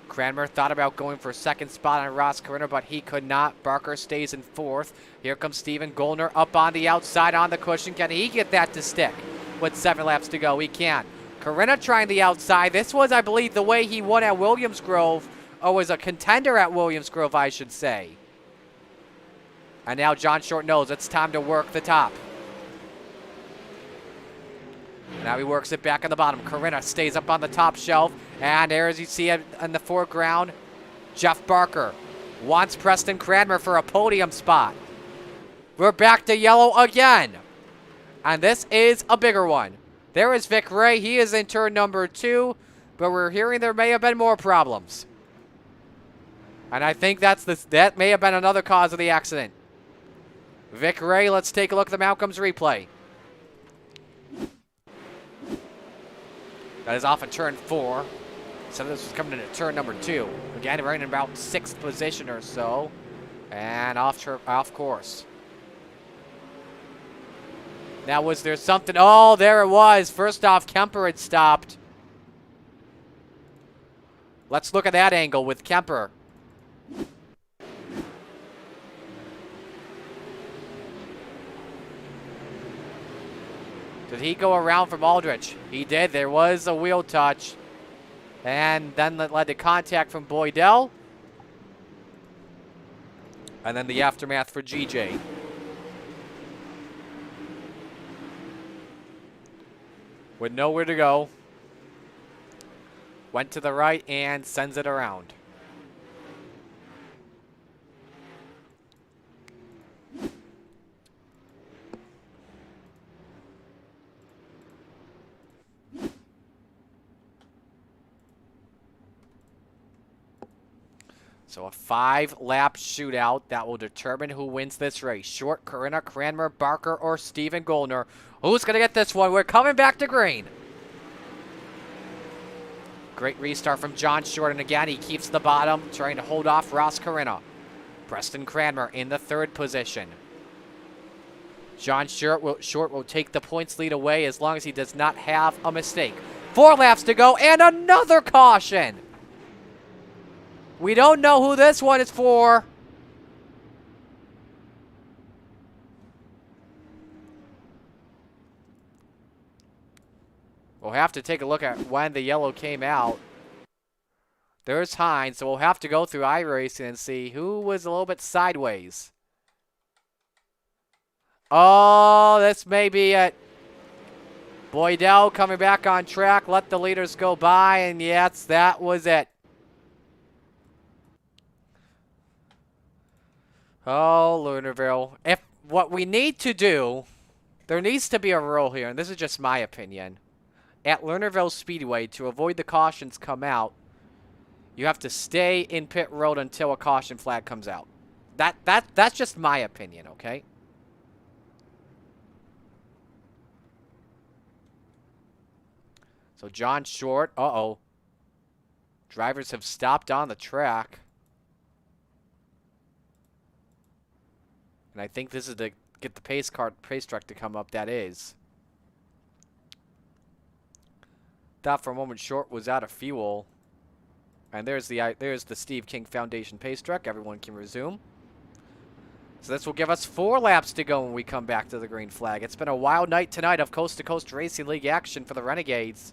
Cranmer thought about going for 2nd spot on Ross Corinna, but he could not. Barker stays in 4th. Here comes Steven Goldner up on the outside on the cushion. Can he get that to stick with 7 laps to go? He can. Corinna trying the outside. This was, I believe, the way he won at Williams Grove, or was a contender at Williams Grove, I should say. And now John Short knows it's time to work the top. Now he works it back on the bottom. Corinna stays up on the top shelf. And there, as you see it in the foreground, Jeff Barker wants Preston Cranmer for a podium spot. We're back to yellow again. And this is a bigger one. There is Vic Ray. He is in turn number 2. But we're hearing there may have been more problems. And I think that may have been another cause of the accident. Vic Ray, let's take a look at the Malcolm's replay. That is off of turn 4. So this is coming into turn number 2. Again, right in about 6th position or so. And off course. Now, was there something? Oh, there it was. First off, Kemper had stopped. Let's look at that angle with Kemper. Did he go around from Aldrich? He did. There was a wheel touch. And then that led to contact from Boydell. And then the aftermath for GJ. With nowhere to go. Went to the right and sends it around. So a 5-lap shootout that will determine who wins this race. Short, Corinna, Cranmer, Barker, or Steven Goldner. Who's going to get this one? We're coming back to green. Great restart from John Short, and again, he keeps the bottom, trying to hold off Ross Corinna. Preston Cranmer in the 3rd position. John Short will take the points lead away as long as he does not have a mistake. 4 laps to go, and another caution. We don't know who this one is for. We'll have to take a look at when the yellow came out. There's Hines, so we'll have to go through iRacing and see who was a little bit sideways. Oh, this may be it. Boydell coming back on track, let the leaders go by, and yes, that was it. Oh, Lernerville. If what we need to do, there needs to be a rule here, and this is just my opinion. At Lernerville Speedway, to avoid the cautions come out, you have to stay in pit road until a caution flag comes out. That's just my opinion, okay? So John Short, uh-oh. Drivers have stopped on the track. And I think this is to get the pace truck to come up. That is. Thought for a moment Short was out of fuel. And there's the Steve King Foundation pace truck. Everyone can resume. So this will give us 4 laps to go when we come back to the green flag. It's been a wild night tonight of Coast-to-Coast Racing League action for the Renegades.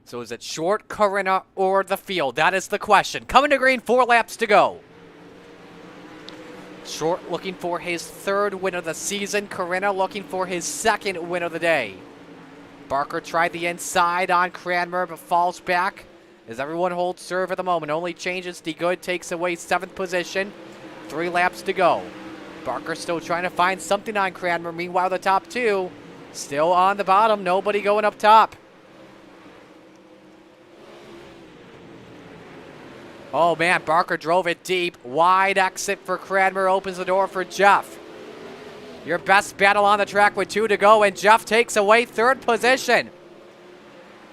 So is it Short, Corinna, or the field? That is the question. Coming to green, 4 laps to go. Short looking for his 3rd win of the season. Corinna looking for his 2nd win of the day. Barker tried the inside on Cranmer, but falls back as everyone holds serve at the moment. Only changes. DeGood takes away 7th position. 3 laps to go. Barker still trying to find something on Cranmer. Meanwhile, the top 2 still on the bottom. Nobody going up top. Oh, man, Barker drove it deep. Wide exit for Cranmer, opens the door for Jeff. Your best battle on the track with 2 to go, and Jeff takes away 3rd position.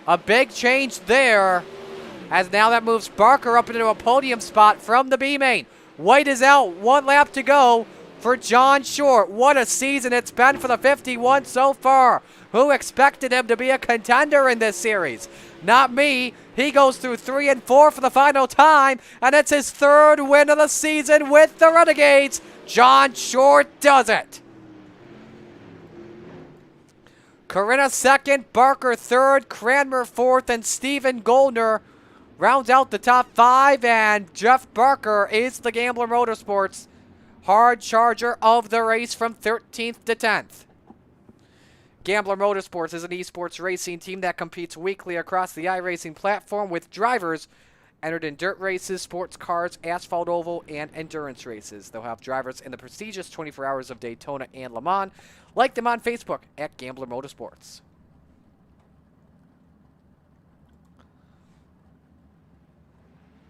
A big change there, as now that moves Barker up into a podium spot from the B-main. White is out, 1 lap to go for John Short. What a season it's been for the 51 so far. Who expected him to be a contender in this series? Not me. He goes through 3 and 4 for the final time, and it's his 3rd win of the season with the Renegades. John Short does it. Corinna 2nd, Barker 3rd, Cranmer 4th, and Steven Goldner rounds out the top 5, and Jeff Barker is the Gambler Motorsports hard charger of the race from 13th to 10th. Gambler Motorsports is an esports racing team that competes weekly across the iRacing platform with drivers entered in dirt races, sports cars, asphalt oval, and endurance races. They'll have drivers in the prestigious 24 Hours of Daytona and Le Mans. Like them on Facebook at Gambler Motorsports.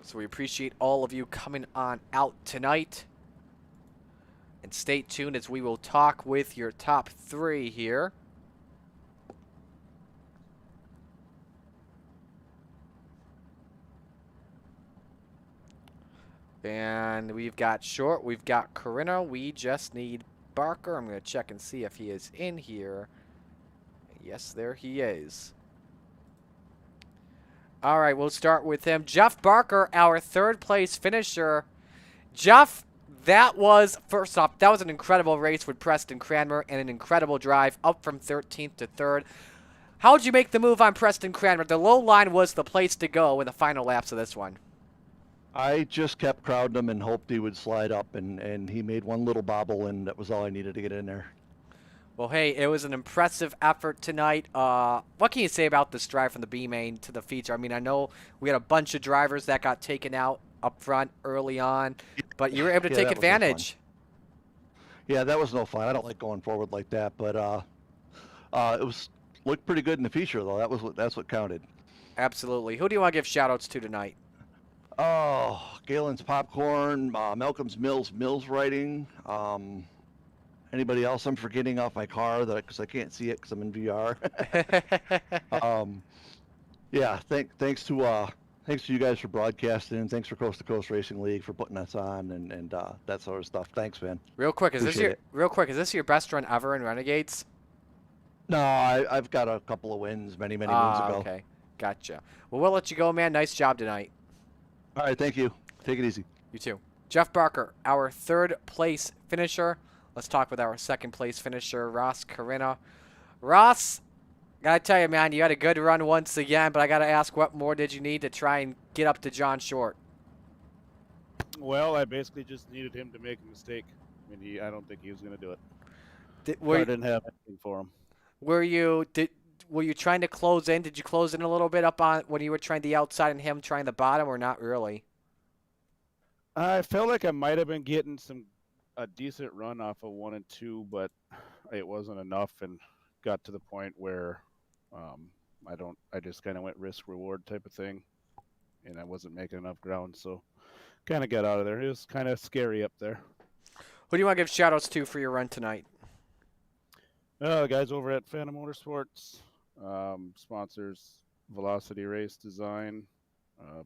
So we appreciate all of you coming on out tonight. And stay tuned as we will talk with your top 3 here. And we've got Short, we've got Corinna, we just need Barker. I'm going to check and see if he is in here. Yes, there he is. All right, we'll start with him. Jeff Barker, our third place finisher. Jeff, that was, first off, that was an incredible race with Preston Cranmer and an incredible drive up from 13th to 3rd. How did you make the move on Preston Cranmer? The low line was the place to go in the final laps of this one. I just kept crowding him and hoped he would slide up, and he made one little bobble, and that was all I needed to get in there. Well, hey, it was an impressive effort tonight. What can you say about this drive from the B main to the feature? I mean, I know we had a bunch of drivers that got taken out up front early on, but you were able to take advantage. Yeah, that was no fun. I don't like going forward like that, but it looked pretty good in the feature though. That's what counted. Absolutely. Who do you want to give shout-outs to tonight? Oh, Galen's Popcorn, Malcolm's Mills Writing. Anybody else I'm forgetting off my car because I can't see it because I'm in VR. Yeah, thanks to you guys for broadcasting. Thanks for Coast2Coast Racing League for putting us on and that sort of stuff. Thanks, man. Real quick, is this your best run ever in Renegades? No, I've got a couple of wins many moons ago. Okay, gotcha. Well, we'll let you go, man. Nice job tonight. All right, thank you. Take it easy. You too. Jeff Barker, our third place finisher. Let's talk with our second place finisher, Ross Corinna. Ross, gotta tell you, man, you had a good run once again, but I gotta ask, what more did you need to try and get up to John Short? Well, I basically just needed him to make a mistake. I mean, I don't think he was going to do it. I didn't have anything for him. Were you trying to close in? Did you close in a little bit up on when you were trying the outside and him trying the bottom, or not really? I felt like I might have been getting a decent run off of 1 and 2, but it wasn't enough, and got to the point where I just kind of went risk reward type of thing, and I wasn't making enough ground, so kind of got out of there. It was kind of scary up there. Who do you want to give shout-outs to for your run tonight? The guys over at Phantom Motorsports, sponsors Velocity Race Design,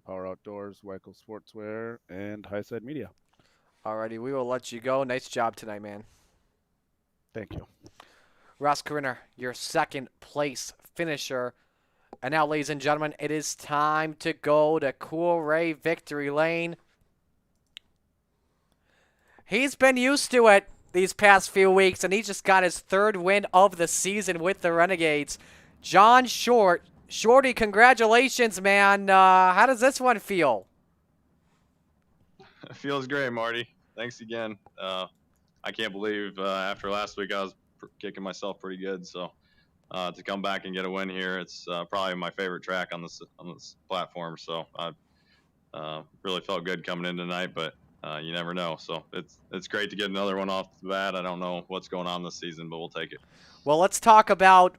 Power Outdoors, Weichel Sportswear, and Highside Media. Alrighty, we will let you go. Nice job tonight, man. Thank you. Ross Corinna, your second place finisher. And now, ladies and gentlemen, it is time to go to Cool Ray Victory Lane. He's been used to it these past few weeks, and he just got his third win of the season with the Renegades. John Short. Shorty, congratulations, man. How does this one feel? It feels great, Marty. Thanks again. I can't believe after last week I was kicking myself pretty good. So to come back and get a win here, it's probably my favorite track on this platform. So I really felt good coming in tonight, but you never know. So it's great to get another one off the bat. I don't know what's going on this season, but we'll take it. Well, let's talk about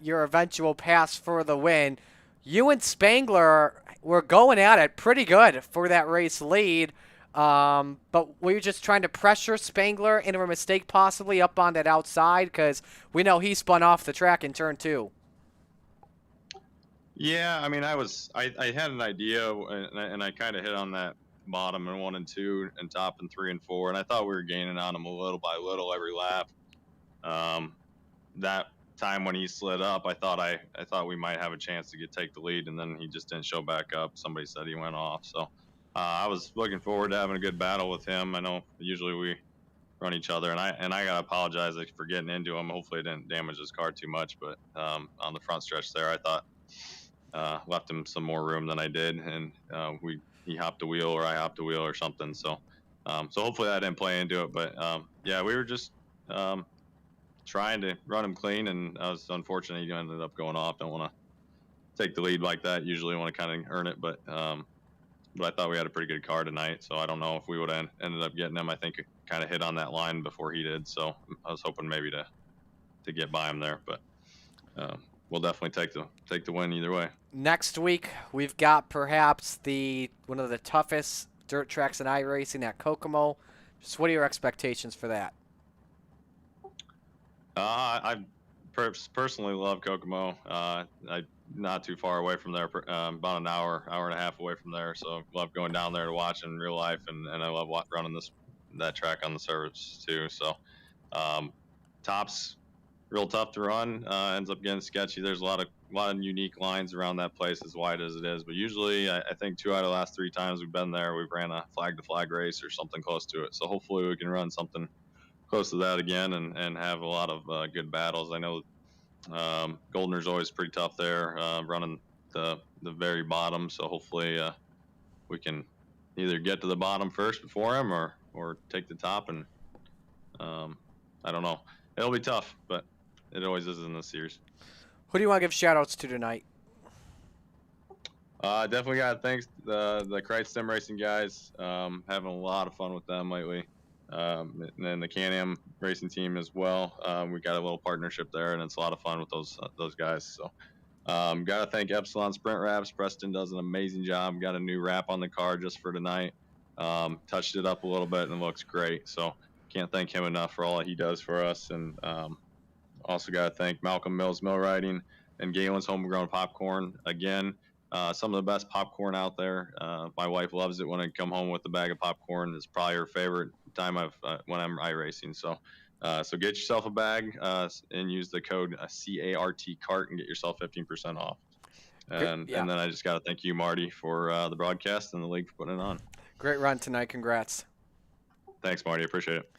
your eventual pass for the win. You and Spangler were going at it pretty good for that race lead. But were you just trying to pressure Spangler into a mistake possibly up on that outside? Because we know he spun off the track in turn 2. Yeah, I mean, I had an idea, and I kind of hit on that bottom in 1 and 2 and top in 3 and 4, and I thought we were gaining on him a little by little every lap. That time when he slid up, I thought we might have a chance to take the lead, and then he just didn't show back up. Somebody said he went off, so I was looking forward to having a good battle with him. I know usually we run each other, and I gotta apologize for getting into him. Hopefully, it didn't damage his car too much, but on the front stretch there, I thought left him some more room than I did, and he hopped a wheel or I hopped a wheel or something. So hopefully that didn't play into it, but yeah, we were just trying to run him clean, and I was unfortunate he ended up going off. Don't want to take the lead like that. Usually want to kind of earn it, but I thought we had a pretty good car tonight, so I don't know if we would have ended up getting him. I think it kind of hit on that line before he did, so I was hoping maybe to get by him there, but we'll definitely take the win either way. Next week, we've got perhaps one of the toughest dirt tracks in iRacing at Kokomo. Just what are your expectations for that? I personally love Kokomo. I not too far away from there, about an hour and a half away from there. So love going down there to watch in real life, and I love running that track on the surface too. So Top's real tough to run. Ends up getting sketchy. There's a lot of unique lines around that place, as wide as it is. But usually, I think 2 out of the last 3 times we've been there, we've ran a flag to flag race or something close to it. So hopefully we can run something close to that again and have a lot of good battles. I know Goldner's always pretty tough there, running the very bottom. So hopefully we can either get to the bottom first before him or take the top. And I don't know. It'll be tough, but it always is in this series. Who do you want to give shout-outs to tonight? Definitely got to thank the Kreitz Sim Racing guys. Having a lot of fun with them lately. And then the Can-Am racing team as well. We got a little partnership there, and it's a lot of fun with those guys. So got to thank Epsilon Sprint Wraps. Preston does an amazing job. Got a new wrap on the car just for tonight. Touched it up a little bit, and it looks great. So can't thank him enough for all he does for us. And also got to thank Malcolm Mills Mill Riding and Galen's Homegrown Popcorn. Again, some of the best popcorn out there. My wife loves it when I come home with a bag of popcorn. It's probably her favorite time when I'm iRacing. So get yourself a bag and use the code CART and get yourself 15% off. And then I just got to thank you, Marty, for the broadcast and the league for putting it on. Great run tonight. Congrats. Thanks, Marty. Appreciate it.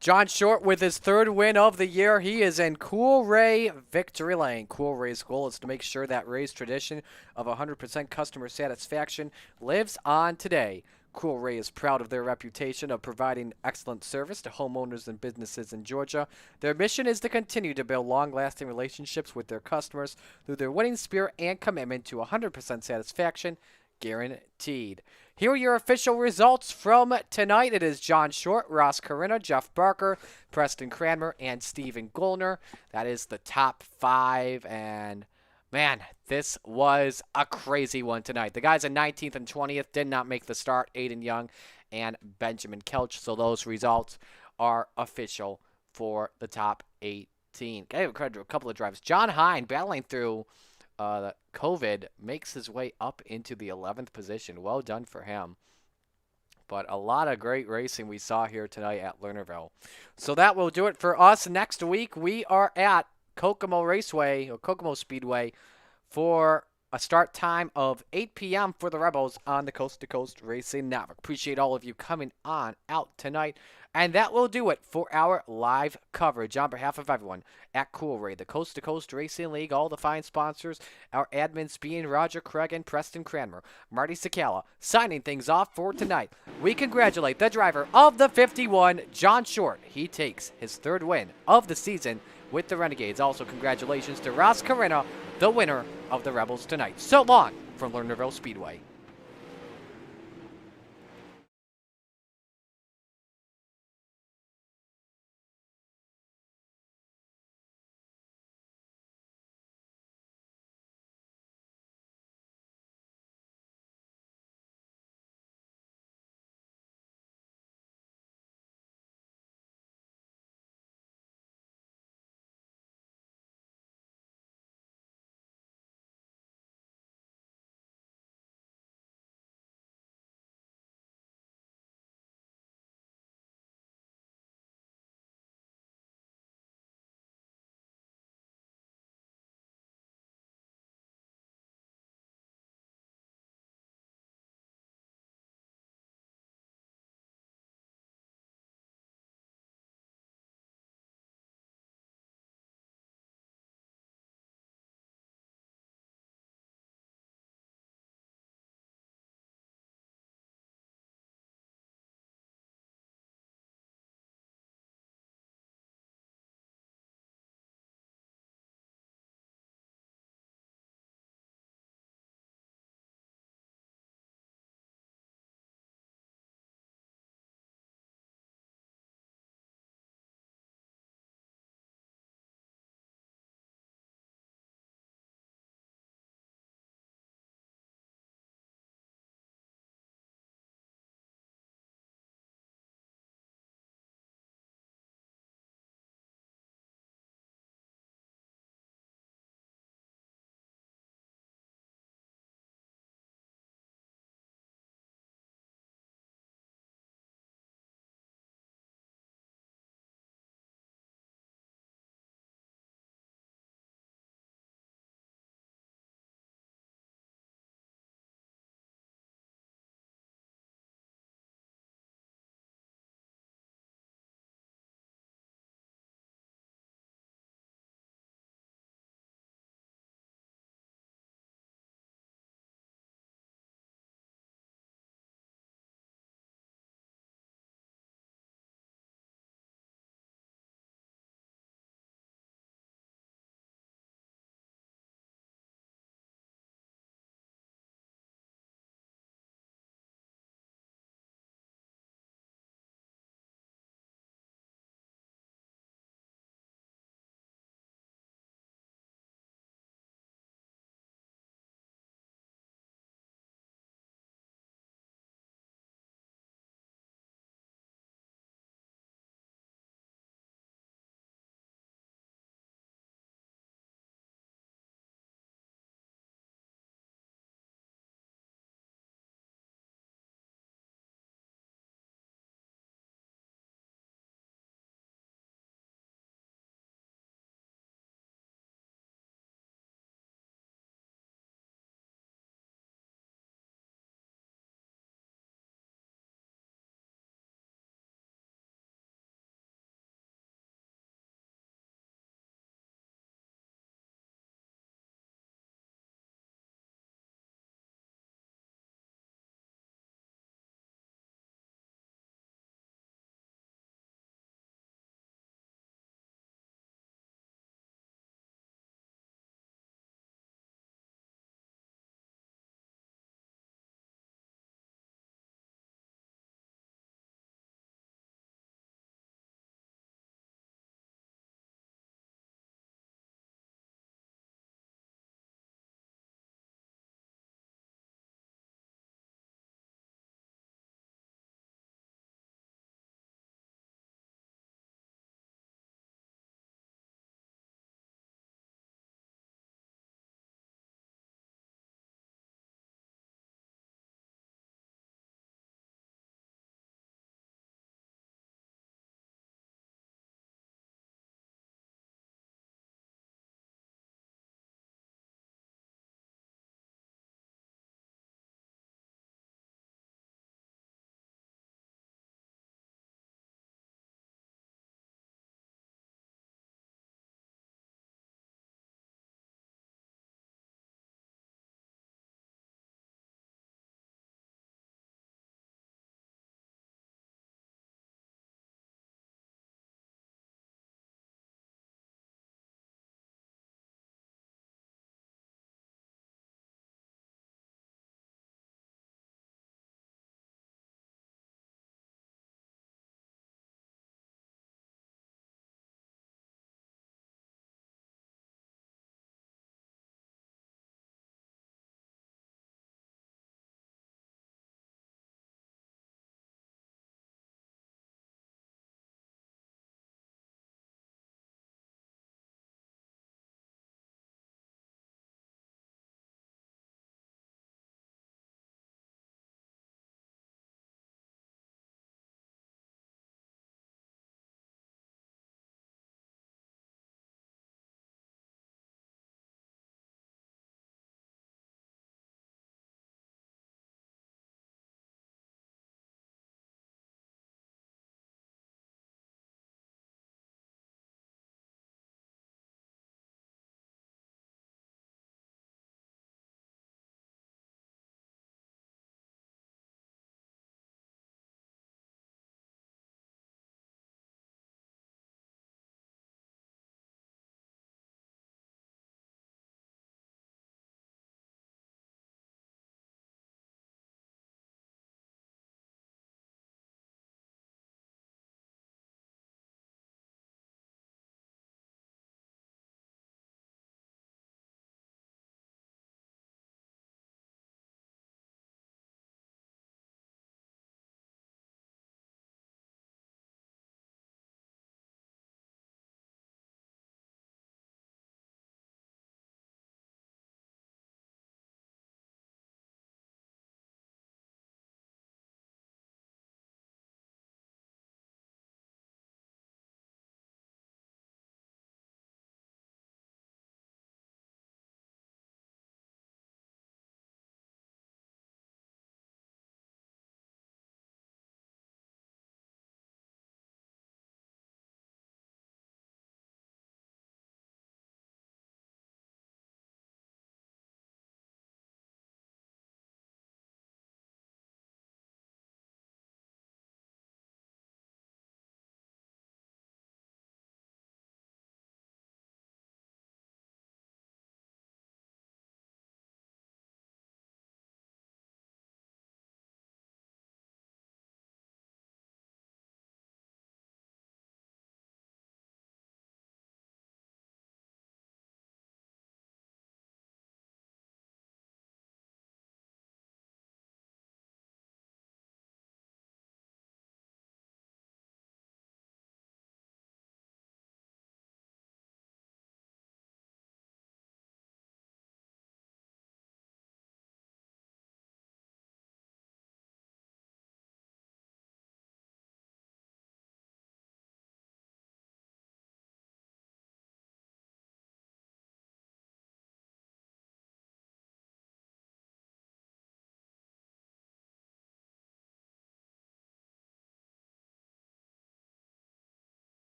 John Short with his 3rd win of the year. He is in Cool Ray Victory Lane. Cool Ray's goal is to make sure that Ray's tradition of 100% customer satisfaction lives on today. Cool Ray is proud of their reputation of providing excellent service to homeowners and businesses in Georgia. Their mission is to continue to build long-lasting relationships with their customers through their winning spirit and commitment to 100% satisfaction guaranteed. Here are your official results from tonight. It is John Short, Ross Carina, Jeff Barker, Preston Cranmer, and Stephen Goldner. That is the top 5, and man, this was a crazy one tonight. The guys in 19th and 20th did not make the start, Aiden Young and Benjamin Kelch, so those results are official for the top 18. I give credit to a couple of drivers. John Hine, battling through COVID, makes his way up into the 11th position. Well done for him. But a lot of great racing we saw here tonight at Lernerville. So that will do it for us. Next week, we are at Kokomo Speedway for a start time of 8 p.m. for the Rebels on the Coast to Coast Racing Network. Appreciate all of you coming on out tonight. And that will do it for our live coverage on behalf of everyone at Cool Ray, the Coast to Coast Racing League, all the fine sponsors, our admins being Roger Craig and Preston Cranmer, Marty Sakala, signing things off for tonight. We congratulate the driver of the 51, John Short. He takes his 3rd win of the season with the Renegades. Also, congratulations to Ross Carina, the winner of the Rebels tonight. So long from Lernerville Speedway.